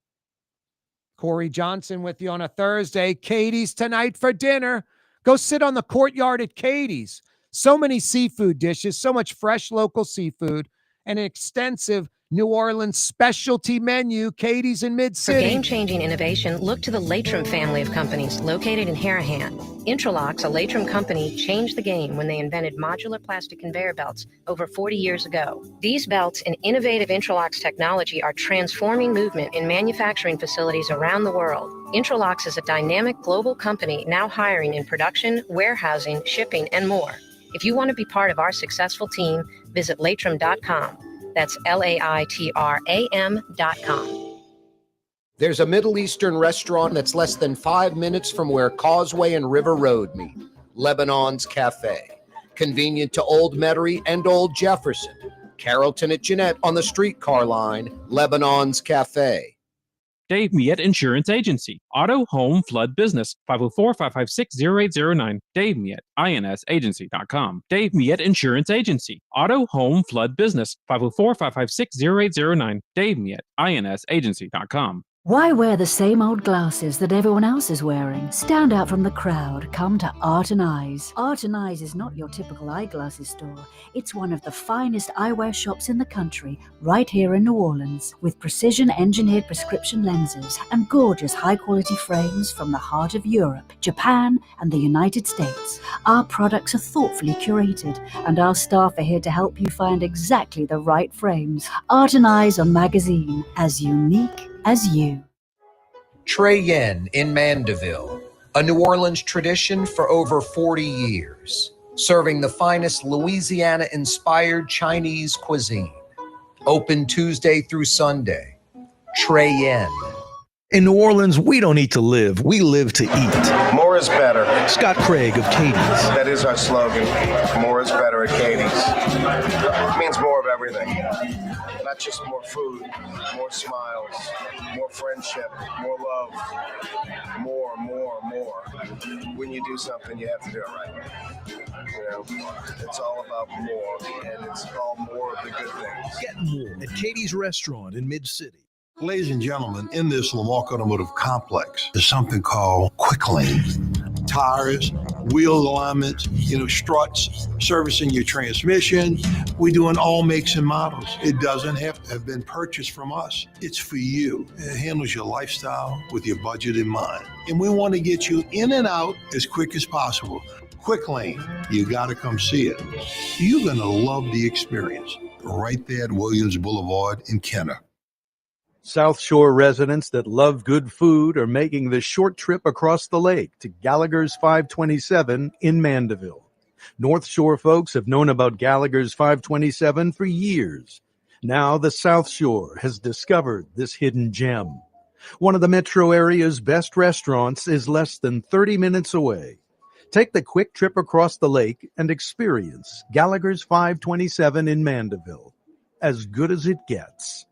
Corey Johnson with you on a Thursday. Katie's tonight for dinner. Go sit on the courtyard at Katie's. So many seafood dishes, so much fresh local seafood, and an extensive New Orleans specialty menu. Katie's in For Mid-City. game-changing innovation, look to the Latrim family of companies located in Harahan. Intralocks, a Latrim company, changed the game when they invented modular plastic conveyor belts over 40 years ago. These belts and innovative Intralocks technology are transforming movement in manufacturing facilities around the world. Intralocks is a dynamic global company now hiring in production, warehousing, shipping, and more. If you want to be part of our successful team, visit Latrim.com. That's LAITRAM.com. There's a Middle Eastern restaurant that's less than 5 minutes from where Causeway and River Road meet, Lebanon's Cafe. Convenient to Old Metairie and Old Jefferson. Carrollton at Jeanette on the streetcar line, Lebanon's Cafe. Dave Miette Insurance Agency. Auto, home, flood, business. 504-556-0809. Dave Miette, INSagency.com. Dave Miette Insurance Agency. Auto, home, flood, business. 504-556-0809. Dave Miette, INSagency.com. Why wear the same old glasses that everyone else is wearing? Stand out from the crowd. Come to Art and Eyes. Art and Eyes is not your typical eyeglasses store. It's one of the finest eyewear shops in the country, right here in New Orleans, with precision-engineered prescription lenses and gorgeous high-quality frames from the heart of Europe, Japan, and the United States. Our products are thoughtfully curated, and our staff are here to help you find exactly the right frames. Art and Eyes on Magazine, as unique as you. Trey Yen in Mandeville, a New Orleans tradition for over 40 years, serving the finest Louisiana-inspired Chinese cuisine. Open Tuesday through Sunday. Trey Yen. In New Orleans, we don't eat to live, we live to eat. More is better. Scott Craig of Katie's. That is our slogan. More is better at Katie's. It means more of everything. Not just more food, more smiles, more friendship, more love, more. When you do something, you have to do it right. You know, it's all about more, and it's all more of the good things. Get more at Katie's Restaurant in Mid-City. Ladies and gentlemen, in this Lamarck Automotive Complex is something called Quick Lane. Tires, wheel alignments, struts, servicing your transmission. We do in all makes and models. It doesn't have to have been purchased from us. It's for you. It handles your lifestyle with your budget in mind. And we want to get you in and out as quick as possible. Quick Lane, you got to come see it. You're going to love the experience. Right there at Williams Boulevard in Kenner. South Shore residents that love good food are making the short trip across the lake to Gallagher's 527 in Mandeville. North Shore folks have known about Gallagher's 527 for years. Now the South Shore has discovered this hidden gem. One of the metro area's best restaurants is less than 30 minutes away. Take the quick trip across the lake and experience Gallagher's 527 in Mandeville. As good as it gets.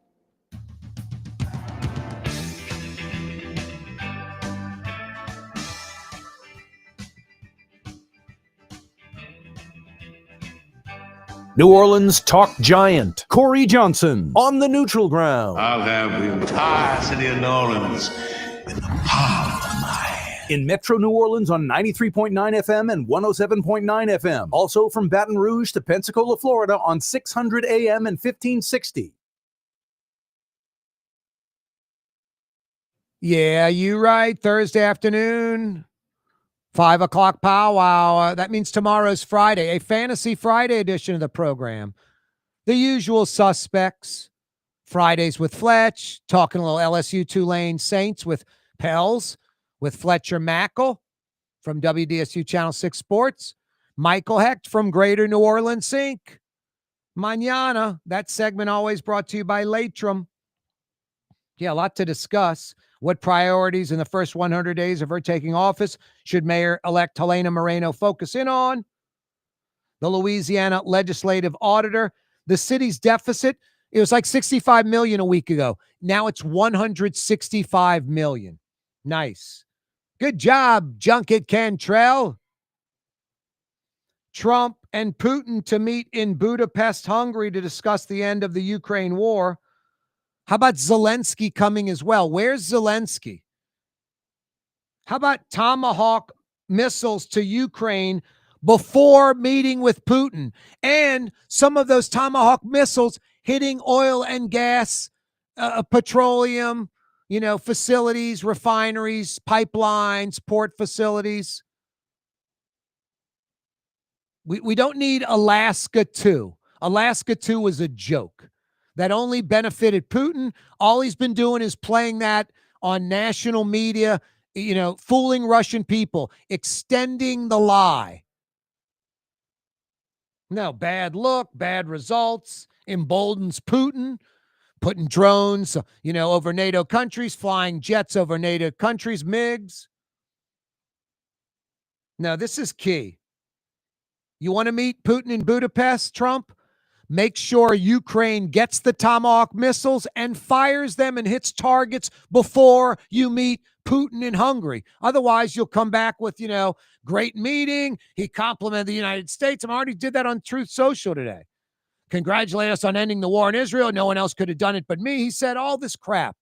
New Orleans talk giant Corey Johnson on the neutral ground. I'll have the entire city of New Orleans in the palm of my hand. In Metro New Orleans on 93.9 FM and 107.9 FM. Also from Baton Rouge to Pensacola, Florida on 600 AM and 1560. Yeah, you right. Thursday afternoon, 5 o'clock powwow. That means tomorrow's Friday, a Fantasy Friday edition of the program. The usual suspects. Fridays with Fletch, talking a little LSU Tulane Saints with Pels, with Fletcher Mackle from WDSU Channel 6 Sports. Michael Hecht from Greater New Orleans Sync. Mañana, that segment always brought to you by Latrim. Yeah, a lot to discuss. What priorities in the first 100 days of her taking office should Mayor-elect Helena Moreno focus in on? The Louisiana legislative auditor, the city's deficit, it was like $65 million a week ago. Now it's $165 million. Nice. Good job, Junket Cantrell. Trump and Putin to meet in Budapest, Hungary to discuss the end of the Ukraine war. How about Zelensky coming as well? Where's Zelensky? How about Tomahawk missiles to Ukraine before meeting with Putin? And some of those Tomahawk missiles hitting oil and gas, petroleum, facilities, refineries, pipelines, port facilities. We don't need Alaska 2. Alaska 2 was a joke that only benefited Putin. All he's been doing is playing that on national media, fooling Russian people, extending the lie. No, bad look, bad results, emboldens Putin, putting drones, over NATO countries, flying jets over NATO countries, MiGs. No, this is key. You want to meet Putin in Budapest, Trump? Make sure Ukraine gets the Tomahawk missiles and fires them and hits targets before you meet Putin in Hungary. Otherwise, you'll come back with, great meeting. He complimented the United States. I already did that on Truth Social today. Congratulate us on ending the war in Israel. No one else could have done it but me. He said all this crap.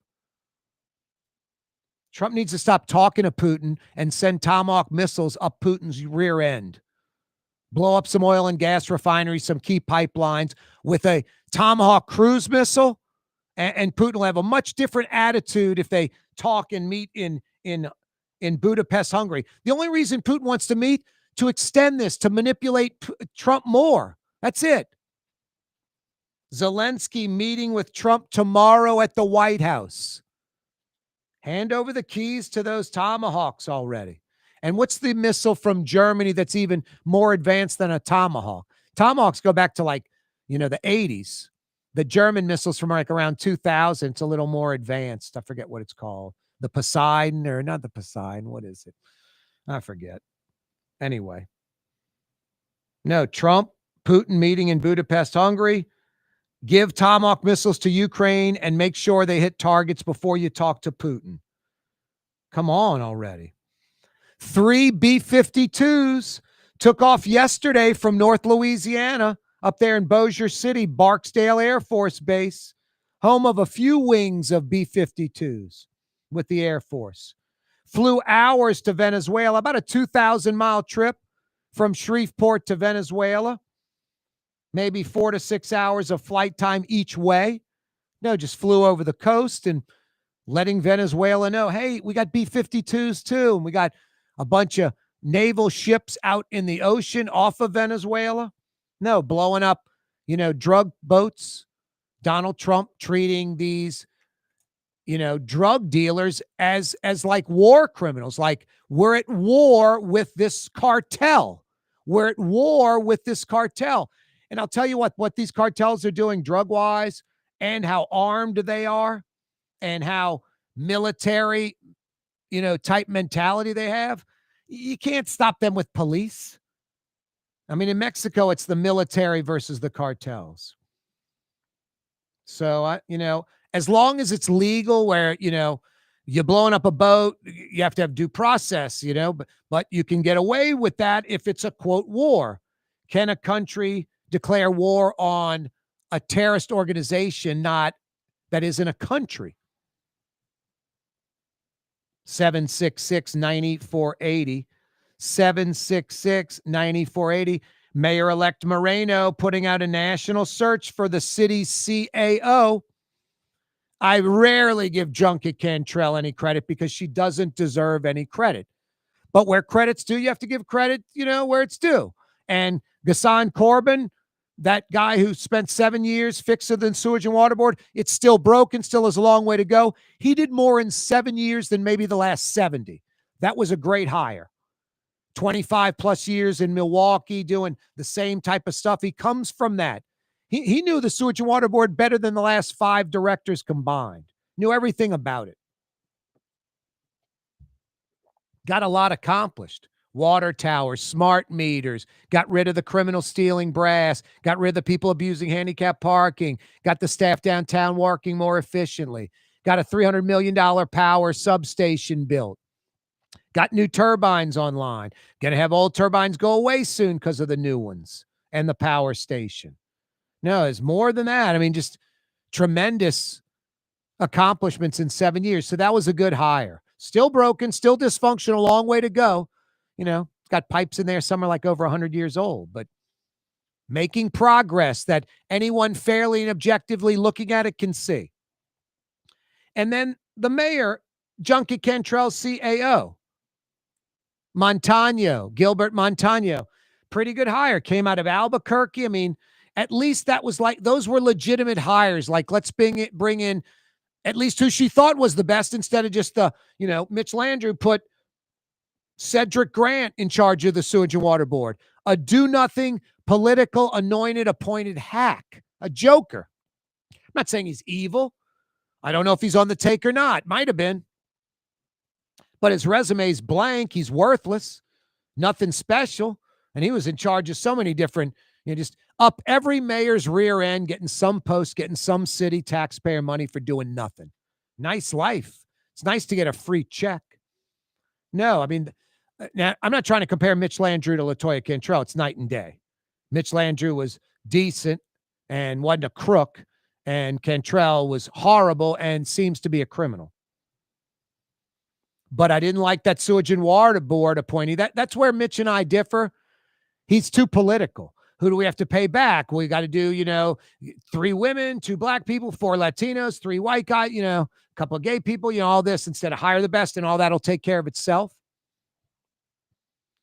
Trump needs to stop talking to Putin and send Tomahawk missiles up Putin's rear end. Blow up some oil and gas refineries, some key pipelines with a Tomahawk cruise missile, and Putin will have a much different attitude if they talk and meet in Budapest, Hungary. The only reason Putin wants to meet, to extend this, to manipulate Trump more. That's it. Zelensky meeting with Trump tomorrow at the White House. Hand over the keys to those Tomahawks already. And what's the missile from Germany that's even more advanced than a Tomahawk? Tomahawks go back to the 80s. The German missiles from around 2000, it's a little more advanced. I forget what it's called. The Poseidon, or not the Poseidon. What is it? I forget. Anyway. No, Trump, Putin meeting in Budapest, Hungary. Give Tomahawk missiles to Ukraine and make sure they hit targets before you talk to Putin. Come on already. 3 B-52s took off yesterday from North Louisiana up there in Bossier City, Barksdale Air Force Base, home of a few wings of B-52s with the Air Force. flew hours to Venezuela, about a 2,000-mile trip from Shreveport to Venezuela, maybe 4 to 6 hours of flight time each way. No, just flew over the coast and letting Venezuela know, hey, we got B-52s too, and we got a bunch of naval ships out in the ocean off of Venezuela. No, blowing up, drug boats. Donald Trump treating these, drug dealers as like war criminals. Like, we're at war with this cartel. We're at war with this cartel. And I'll tell you what these cartels are doing drug-wise and how armed they are and how military, type mentality they have. You can't stop them with police. I mean, in Mexico, it's the military versus the cartels. So, as long as it's legal where, you're blowing up a boat, you have to have due process, but you can get away with that if it's a, quote, war. Can a country declare war on a terrorist organization that isn't a country? 766-9480. 766-9480. Mayor-elect Moreno putting out a national search for the city's CAO. I rarely give Junket Cantrell any credit because she doesn't deserve any credit. But where credit's due, you have to give credit, where it's due. And Ghassan Corbin, that guy who spent 7 years fixing the sewage and water board, it's still broken, still has a long way to go. He did more in 7 years than maybe the last 70. That was a great hire. 25 plus years in Milwaukee doing the same type of stuff. He comes from that. He knew the sewage and water board better than the last 5 directors combined. Knew everything about it. Got a lot accomplished. Water towers, smart meters, got rid of the criminal stealing brass, got rid of the people abusing handicap parking, got the staff downtown working more efficiently, got a $300 million power substation built. Got new turbines online. Going to have old turbines go away soon because of the new ones and the power station. No, it's more than that. I mean, just tremendous accomplishments in 7 years. So that was a good hire. Still broken, still dysfunctional, long way to go. It's got pipes in there. Some are like over 100 years old, but making progress that anyone fairly and objectively looking at it can see. And then the mayor, Junket Cantrell, CAO. Montano, Gilbert Montano, pretty good hire. Came out of Albuquerque. I mean, at least that was like, those were legitimate hires. Like, let's bring in at least who she thought was the best instead of just Mitch Landrieu put Cedric Grant in charge of the sewage and water board. A do-nothing, political, anointed, appointed hack. A joker. I'm not saying he's evil. I don't know if he's on the take or not. Might have been. But his resume's blank. He's worthless. Nothing special. And he was in charge of so many different, just up every mayor's rear end, getting some post, getting some city taxpayer money for doing nothing. Nice life. It's nice to get a free check. No, I mean, now I'm not trying to compare Mitch Landrieu to LaToya Cantrell. It's night and day. Mitch Landrieu was decent and wasn't a crook, and Cantrell was horrible and seems to be a criminal. But I didn't like that sewage and water board appointee. That's where Mitch and I differ. He's too political. Who do we have to pay back? We got to do, 3 women, 2 black people, 4 Latinos, 3 white guys, a couple of gay people, all this instead of hire the best and all that'll take care of itself.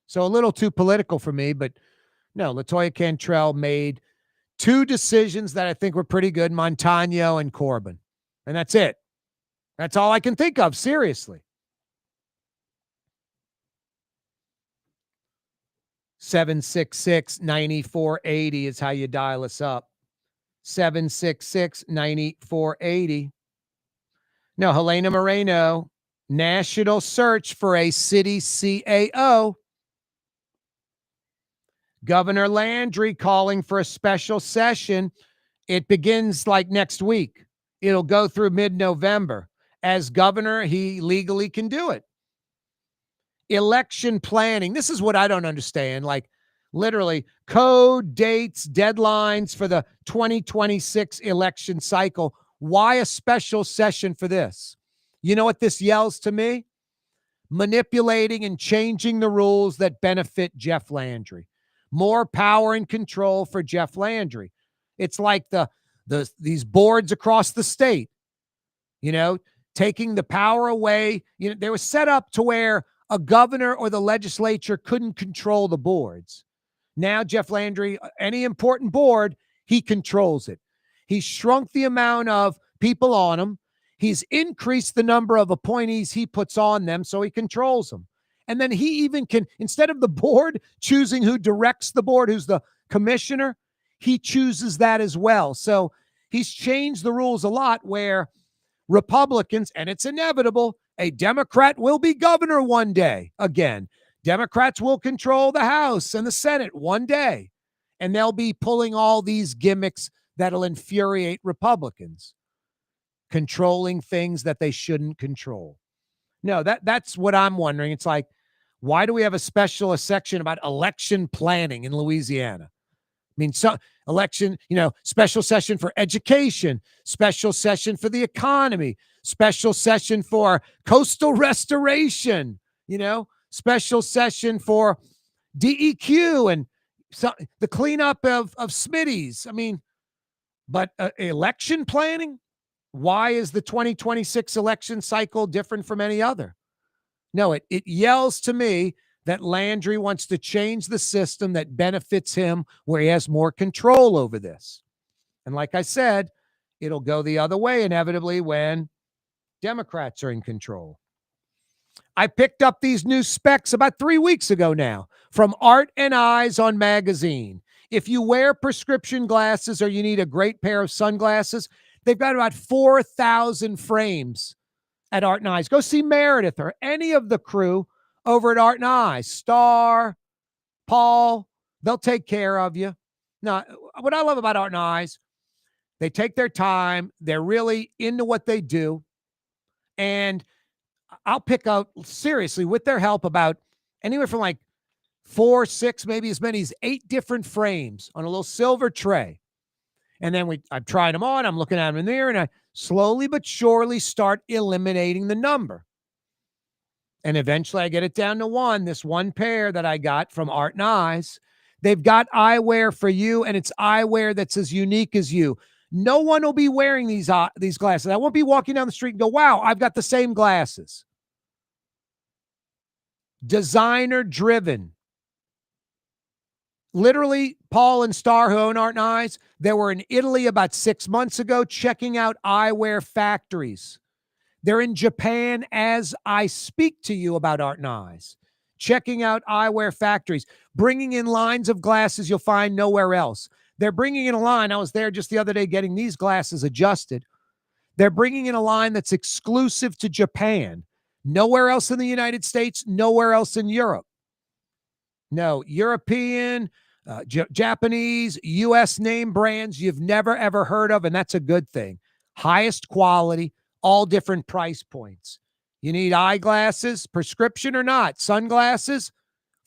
So a little too political for me, but no, LaToya Cantrell made 2 decisions that I think were pretty good, Montano and Corbin. And that's it. That's all I can think of, seriously. 766-9480 is how you dial us up. 766-9480. No, Helena Moreno, national search for a city CAO. Governor Landry calling for a special session. It begins like next week. It'll go through mid-November. As governor, he legally can do it. Election planning. This is what I don't understand. Like, literally, code, dates, deadlines for the 2026 election cycle. Why a special session for this? You know what this yells to me? manipulating and changing the rules that benefit Jeff Landry. More power and control for Jeff Landry. It's like these boards across the state, taking the power away. They were set up to where a governor or the legislature couldn't control the boards. Now Jeff Landry, any important board, he controls it. He's shrunk the amount of people on them. He's increased the number of appointees he puts on them, so he controls them. And then he even can, instead of the board choosing who directs the board, who's the commissioner, he chooses that as well. So he's changed the rules a lot where Republicans, and it's inevitable, a Democrat will be governor one day again. Democrats will control the House and the Senate one day, and they'll be pulling all these gimmicks that'll infuriate Republicans, controlling things that they shouldn't control. No, that's what I'm wondering. It's like, why do we have a special section about election planning in Louisiana? I mean, election, special session for education, special session for the economy, special session for coastal restoration, special session for DEQ and the cleanup of Smitty's. I mean, but election planning? Why is the 2026 election cycle different from any other? No, it yells to me that Landry wants to change the system that benefits him where he has more control over this. And like I said, it'll go the other way inevitably when Democrats are in control. I picked up these new specs about 3 weeks ago now from Art and Eyes on Magazine. If you wear prescription glasses or you need a great pair of sunglasses, they've got about 4,000 frames at Art and Eyes. Go see Meredith or any of the crew over at Art and Eyes. Star, Paul, they'll take care of you. Now, what I love about Art and Eyes, they take their time. They're really into what they do. And I'll pick out, seriously, with their help, about anywhere from like 4, 6, maybe as many as 8 different frames on a little silver tray. And then I've tried them on. I'm looking at them in there, and I slowly but surely start eliminating the number. And eventually I get it down to one, this one pair that I got from Art and Eyes. They've got eyewear for you, and it's eyewear that's as unique as you. No one will be wearing these glasses. I won't be walking down the street and go, wow, I've got the same glasses. Designer driven. Literally, Paul and Star, who own Art and Eyes, they were in Italy about 6 months ago checking out eyewear factories. They're in Japan as I speak to you about Art and Eyes, checking out eyewear factories, bringing in lines of glasses you'll find nowhere else. They're bringing in a line. I was there just the other day getting these glasses adjusted. They're bringing in a line that's exclusive to Japan. Nowhere else in the United States, nowhere else in Europe. No, European, Japanese, U.S. name brands you've never, ever heard of, and that's a good thing. Highest quality, all different price points. You need eyeglasses, prescription or not, sunglasses,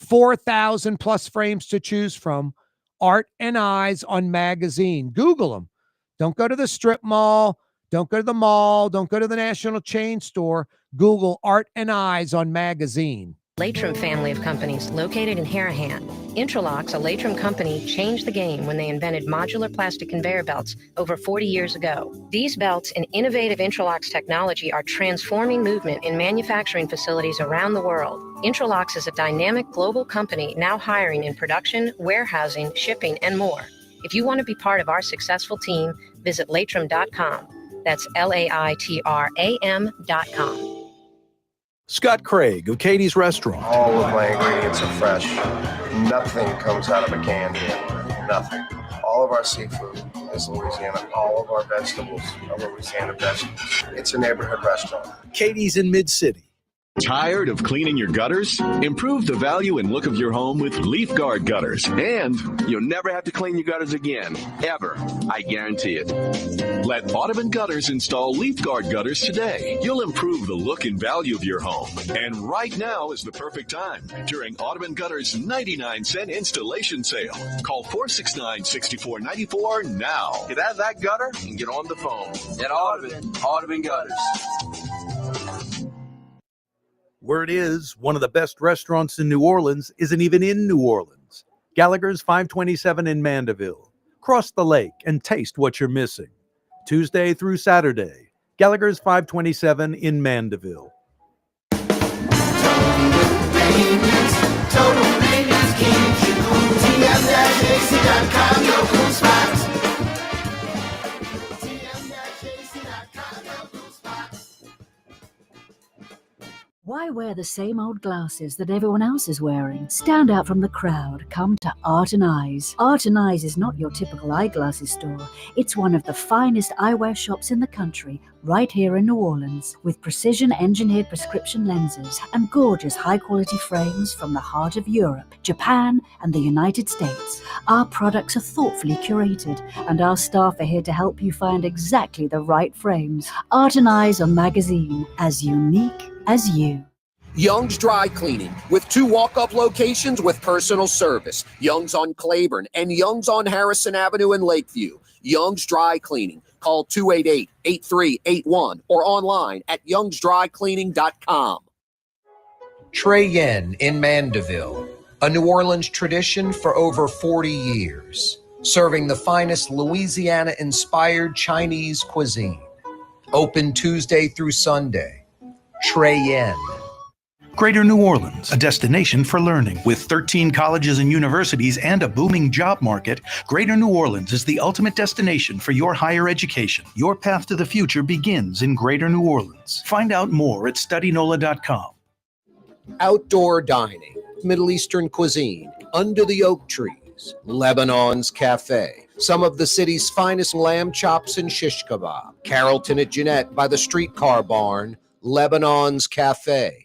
4,000 plus frames to choose from. Art and Eyes on Magazine. Google them. Don't go to the strip mall. Don't go to the mall. Don't go to the national chain store. Google Art and Eyes on Magazine. Latrim family of companies located in Harahan. Intralox, a Latrim company, changed the game when they invented modular plastic conveyor belts over 40 years ago. These belts and innovative Intralox technology are transforming movement in manufacturing facilities around the world. Intralox is a dynamic global company now hiring in production, warehousing, shipping, and more. If you want to be part of our successful team, visit Latrim.com. That's LAITRAM.com. Scott Craig of Katie's Restaurant. All of my ingredients are fresh. Nothing comes out of a can here. Nothing. All of our seafood is Louisiana. All of our vegetables are Louisiana vegetables. It's a neighborhood restaurant. Katie's in Mid-City. Tired of cleaning your gutters? Improve the value and look of your home with Leaf Guard gutters. And you'll never have to clean your gutters again. Ever. I guarantee it. Let Audubon Gutters install Leaf Guard gutters today. You'll improve the look and value of your home. And right now is the perfect time during Audubon Gutters' 99-cent installation sale. Call 469-6494 now. Get out of that gutter and get on the phone. At Audubon Gutters. Word is, one of the best restaurants in New Orleans isn't even in New Orleans. Gallagher's 527 in Mandeville. Cross the lake and taste what you're missing. Tuesday through Saturday, Gallagher's 527 in Mandeville. Total maintenance keeps you cool. TM-AC.com, no cool spots. TM-AC.com, no cool spots. Why wear the same old glasses that everyone else is wearing? Stand out from the crowd. Come to Art and Eyes. Art and Eyes is not your typical eyeglasses store. It's one of the finest eyewear shops in the country, right here in New Orleans, with precision-engineered prescription lenses and gorgeous high-quality frames from the heart of Europe, Japan, and the United States. Our products are thoughtfully curated, and our staff are here to help you find exactly the right frames. Art and Eyes on magazine, as unique as you. Young's Dry Cleaning, with 2 walk-up locations with personal service. Young's on Claiborne and Young's on Harrison Avenue in Lakeview. Young's Dry Cleaning. Call 288-8381 or online at youngsdrycleaning.com. Trey Yen in Mandeville, a New Orleans tradition for over 40 years, serving the finest Louisiana-inspired Chinese cuisine. Open Tuesday through Sunday. Trey Yen. Greater New Orleans, a destination for learning. With 13 colleges and universities and a booming job market, Greater New Orleans is the ultimate destination for your higher education. Your path to the future begins in Greater New Orleans. Find out more at studynola.com. Outdoor dining, Middle Eastern cuisine, under the oak trees, Lebanon's Cafe. Some of the city's finest lamb chops and shish kebab. Carrollton at Jeanette by the streetcar barn, Lebanon's Cafe.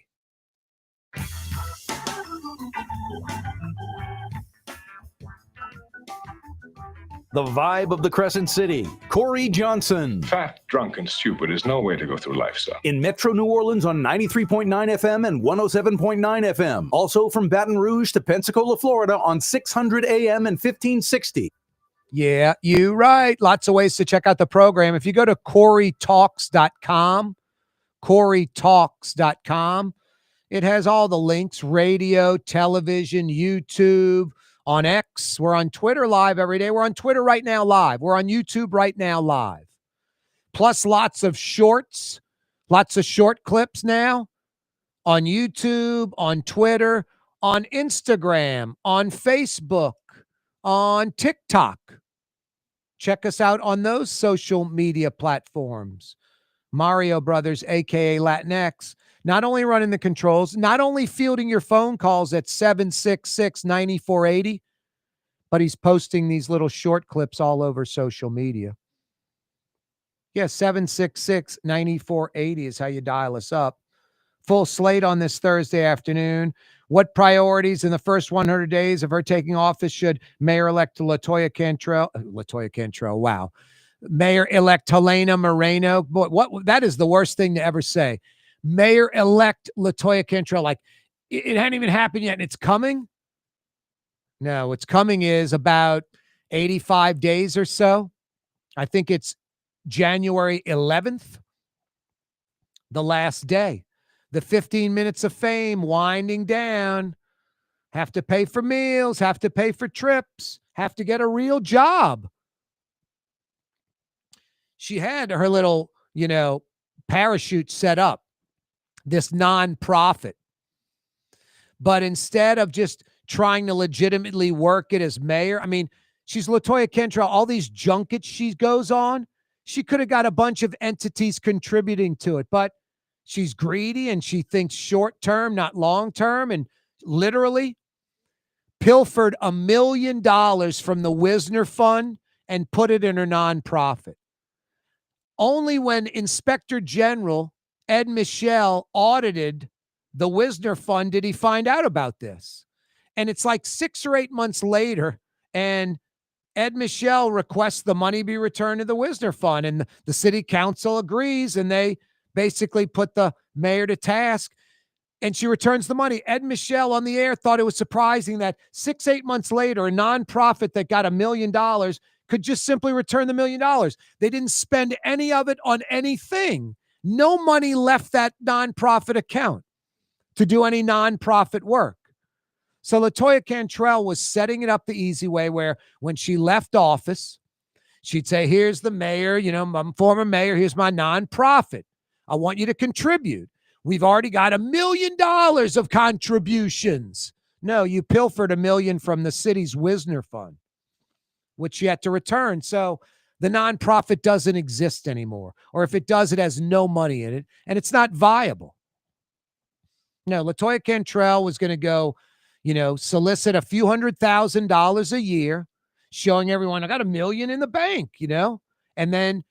The vibe of the Crescent City, Corey Johnson. Fat, drunk, and stupid is no way to go through life, sir. In Metro New Orleans on 93.9 FM and 107.9 FM. Also from Baton Rouge to Pensacola, Florida on 600 AM and 1560. Yeah, you right. Lots of ways to check out the program. If you go to CoreyTalks.com, CoreyTalks.com, it has all the links: radio, television, YouTube, on X. We're on Twitter live every day. We're on Twitter right now live. We're on YouTube right now live. Plus lots of shorts, lots of short clips now on YouTube, on Twitter, on Instagram, on Facebook, on TikTok. Check us out on those social media platforms. Mario Brothers, a.k.a. Latinx, not only running the controls, not only fielding your phone calls at 766-9480, but he's posting these little short clips all over social media. Yeah, 766-9480 is how you dial us up. Full slate on this Thursday afternoon. What priorities in the first 100 days of her taking office should Mayor-elect Latoya Cantrell, wow. Mayor-elect Helena Moreno. Boy, what that is the worst thing to ever say. Mayor-elect Latoya Cantrell, like it hadn't even happened yet and it's coming? No, what's coming is about 85 days or so. I think it's January 11th, the last day. The 15 minutes of fame winding down. Have to pay for meals, have to pay for trips, have to get a real job. She had her little, parachute set up, this nonprofit. But instead of just trying to legitimately work it as mayor, I mean, she's Latoya Cantrell, all these junkets she goes on, she could have got a bunch of entities contributing to it, but she's greedy and she thinks short term, not long term, and literally pilfered $1 million from the Wisner Fund and put it in her nonprofit. Only when Inspector General Ed Michel audited the Wisner Fund did he find out about this. And it's like 6 or 8 months later, and Ed Michel requests the money be returned to the Wisner Fund, and the city council agrees, and they basically put the mayor to task, and she returns the money. Ed Michel on the air thought it was surprising that 6-8 months later, a nonprofit that got $1 million could just simply return the $1 million. They didn't spend any of it on anything. No money left that nonprofit account. to do any nonprofit work. So LaToya Cantrell was setting it up the easy way, where when she left office, she'd say, here's the mayor, I'm former mayor, here's my nonprofit. I want you to contribute. We've already got $1 million of contributions. No, you pilfered $1 million from the city's Wisner Fund, which you had to return. So the nonprofit doesn't exist anymore. Or if it does, it has no money in it, and it's not viable. No, LaToya Cantrell was going to go, solicit a few $100,000 a year, showing everyone, I got $1 million in the bank, and then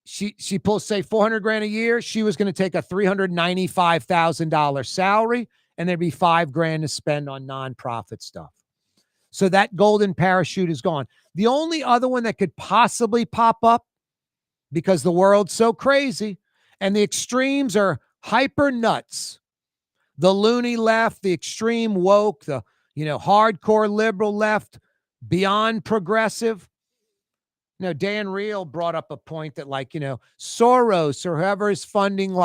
she pulls, say, $400,000 a year. She was going to take a $395,000 salary, and there'd be $5,000 to spend on nonprofit stuff. So that golden parachute is gone. The only other one that could possibly pop up, because the world's so crazy and the extremes are hyper nuts, the loony left, the extreme woke, the hardcore liberal left, beyond progressive. Dan Reel brought up a point that, Soros or whoever is funding,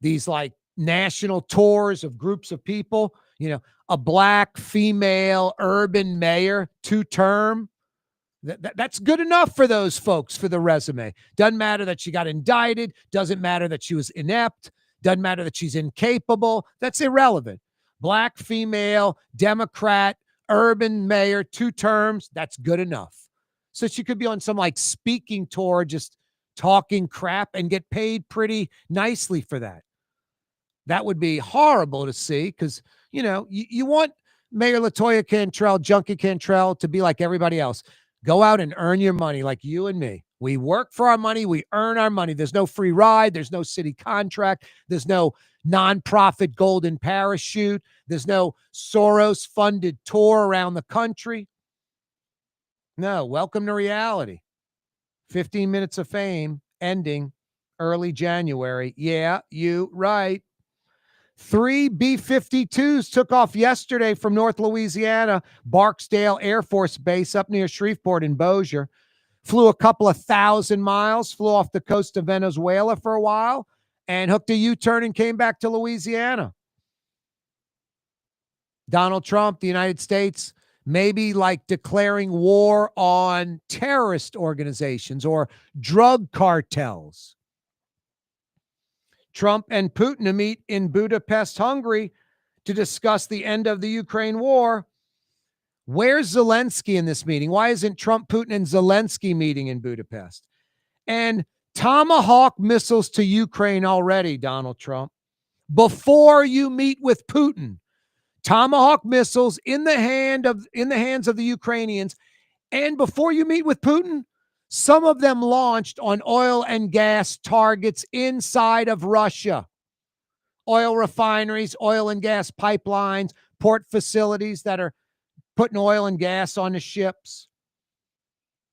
these national tours of groups of people, a black female urban mayor, 2-term. That's good enough for those folks for the resume. Doesn't matter that she got indicted. Doesn't matter that she was inept. Doesn't matter that she's incapable. That's irrelevant. Black female Democrat urban mayor, 2 terms. That's good enough. So she could be on some speaking tour, just talking crap, and get paid pretty nicely for that. That would be horrible to see, because, you want Mayor LaToya Cantrell, Junkie Cantrell, to be like everybody else. Go out and earn your money like you and me. We work for our money. We earn our money. There's no free ride. There's no city contract. There's no nonprofit golden parachute. There's no Soros-funded tour around the country. No, welcome to reality. 15 minutes of fame ending early January. Yeah, you right. 3 B-52s took off yesterday from North Louisiana, Barksdale Air Force Base up near Shreveport in Bossier. Flew a couple of 1,000 miles, flew off the coast of Venezuela for a while, and hooked a U-turn and came back to Louisiana. Donald Trump, the United States, maybe declaring war on terrorist organizations or drug cartels. Trump and Putin to meet in Budapest, Hungary, to discuss the end of the Ukraine war. Where's Zelensky in this meeting? Why isn't Trump, Putin, and Zelensky meeting in Budapest? And Tomahawk missiles to Ukraine already, Donald Trump. Before you meet with Putin, Tomahawk missiles in the hands of the Ukrainians. And before you meet with Putin, some of them launched on oil and gas targets inside of Russia. Oil refineries, oil and gas pipelines, port facilities that are putting oil and gas on the ships.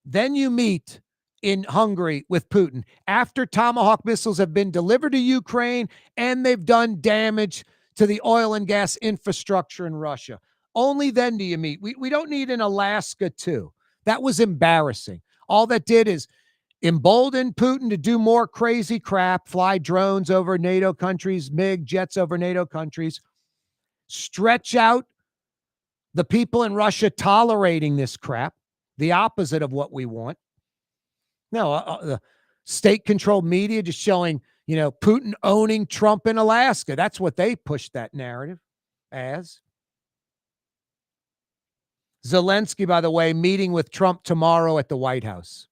Then you meet in Hungary with Putin after Tomahawk missiles have been delivered to Ukraine and they've done damage to the oil and gas infrastructure in Russia. Only then do you meet. We don't need an Alaska too. That was embarrassing. All that did is embolden Putin to do more crazy crap, fly drones over NATO countries, MiG jets over NATO countries, stretch out the people in Russia tolerating this crap, the opposite of what we want. No, the state-controlled media just showing, Putin owning Trump in Alaska. That's what they pushed that narrative as. Zelensky, by the way, meeting with Trump tomorrow at the White House.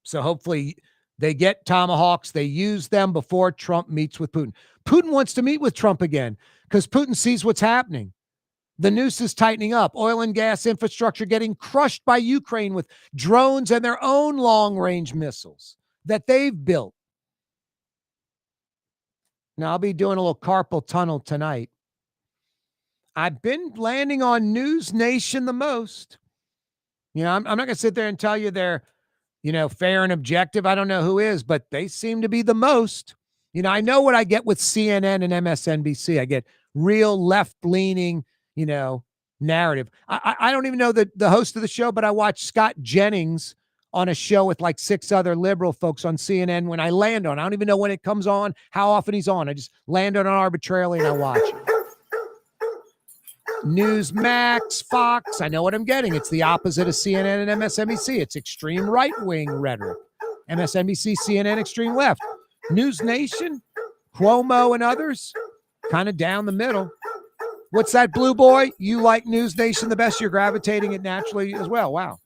So hopefully they get Tomahawks. They use them before Trump meets with Putin. Putin wants to meet with Trump again because Putin sees what's happening. The noose is tightening up. Oil and gas infrastructure getting crushed by Ukraine with drones and their own long-range missiles that they've built. Now, I'll be doing a little carpal tunnel tonight. I've been landing on News Nation the most. I'm not going to sit there and tell you they're, fair and objective. I don't know who is, but they seem to be the most. I know what I get with CNN and MSNBC. I get real left-leaning, narrative. I don't even know the host of the show, but I watch Scott Jennings on a show with like 6 other liberal folks on CNN when I land on. I don't even know when it comes on, how often he's on. I just land on it arbitrarily and I watch it. Newsmax, Fox, I know what I'm getting. It's the opposite of CNN and MSNBC. It's extreme right-wing rhetoric. MSNBC, CNN, extreme left. News Nation, Cuomo and others, kind of down the middle. What's that, Blue Boy? You like News Nation the best? You're gravitating it naturally as well. Wow.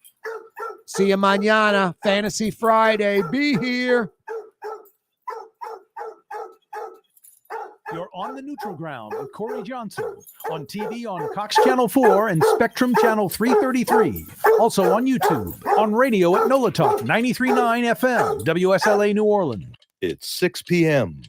See you mañana. Fantasy Friday. Be here. You're on the neutral ground with Corey Johnson on TV on Cox Channel 4 and Spectrum Channel 333. Also on YouTube, on radio at NOLA Talk 93.9 FM, WSLA New Orleans. It's 6 p.m.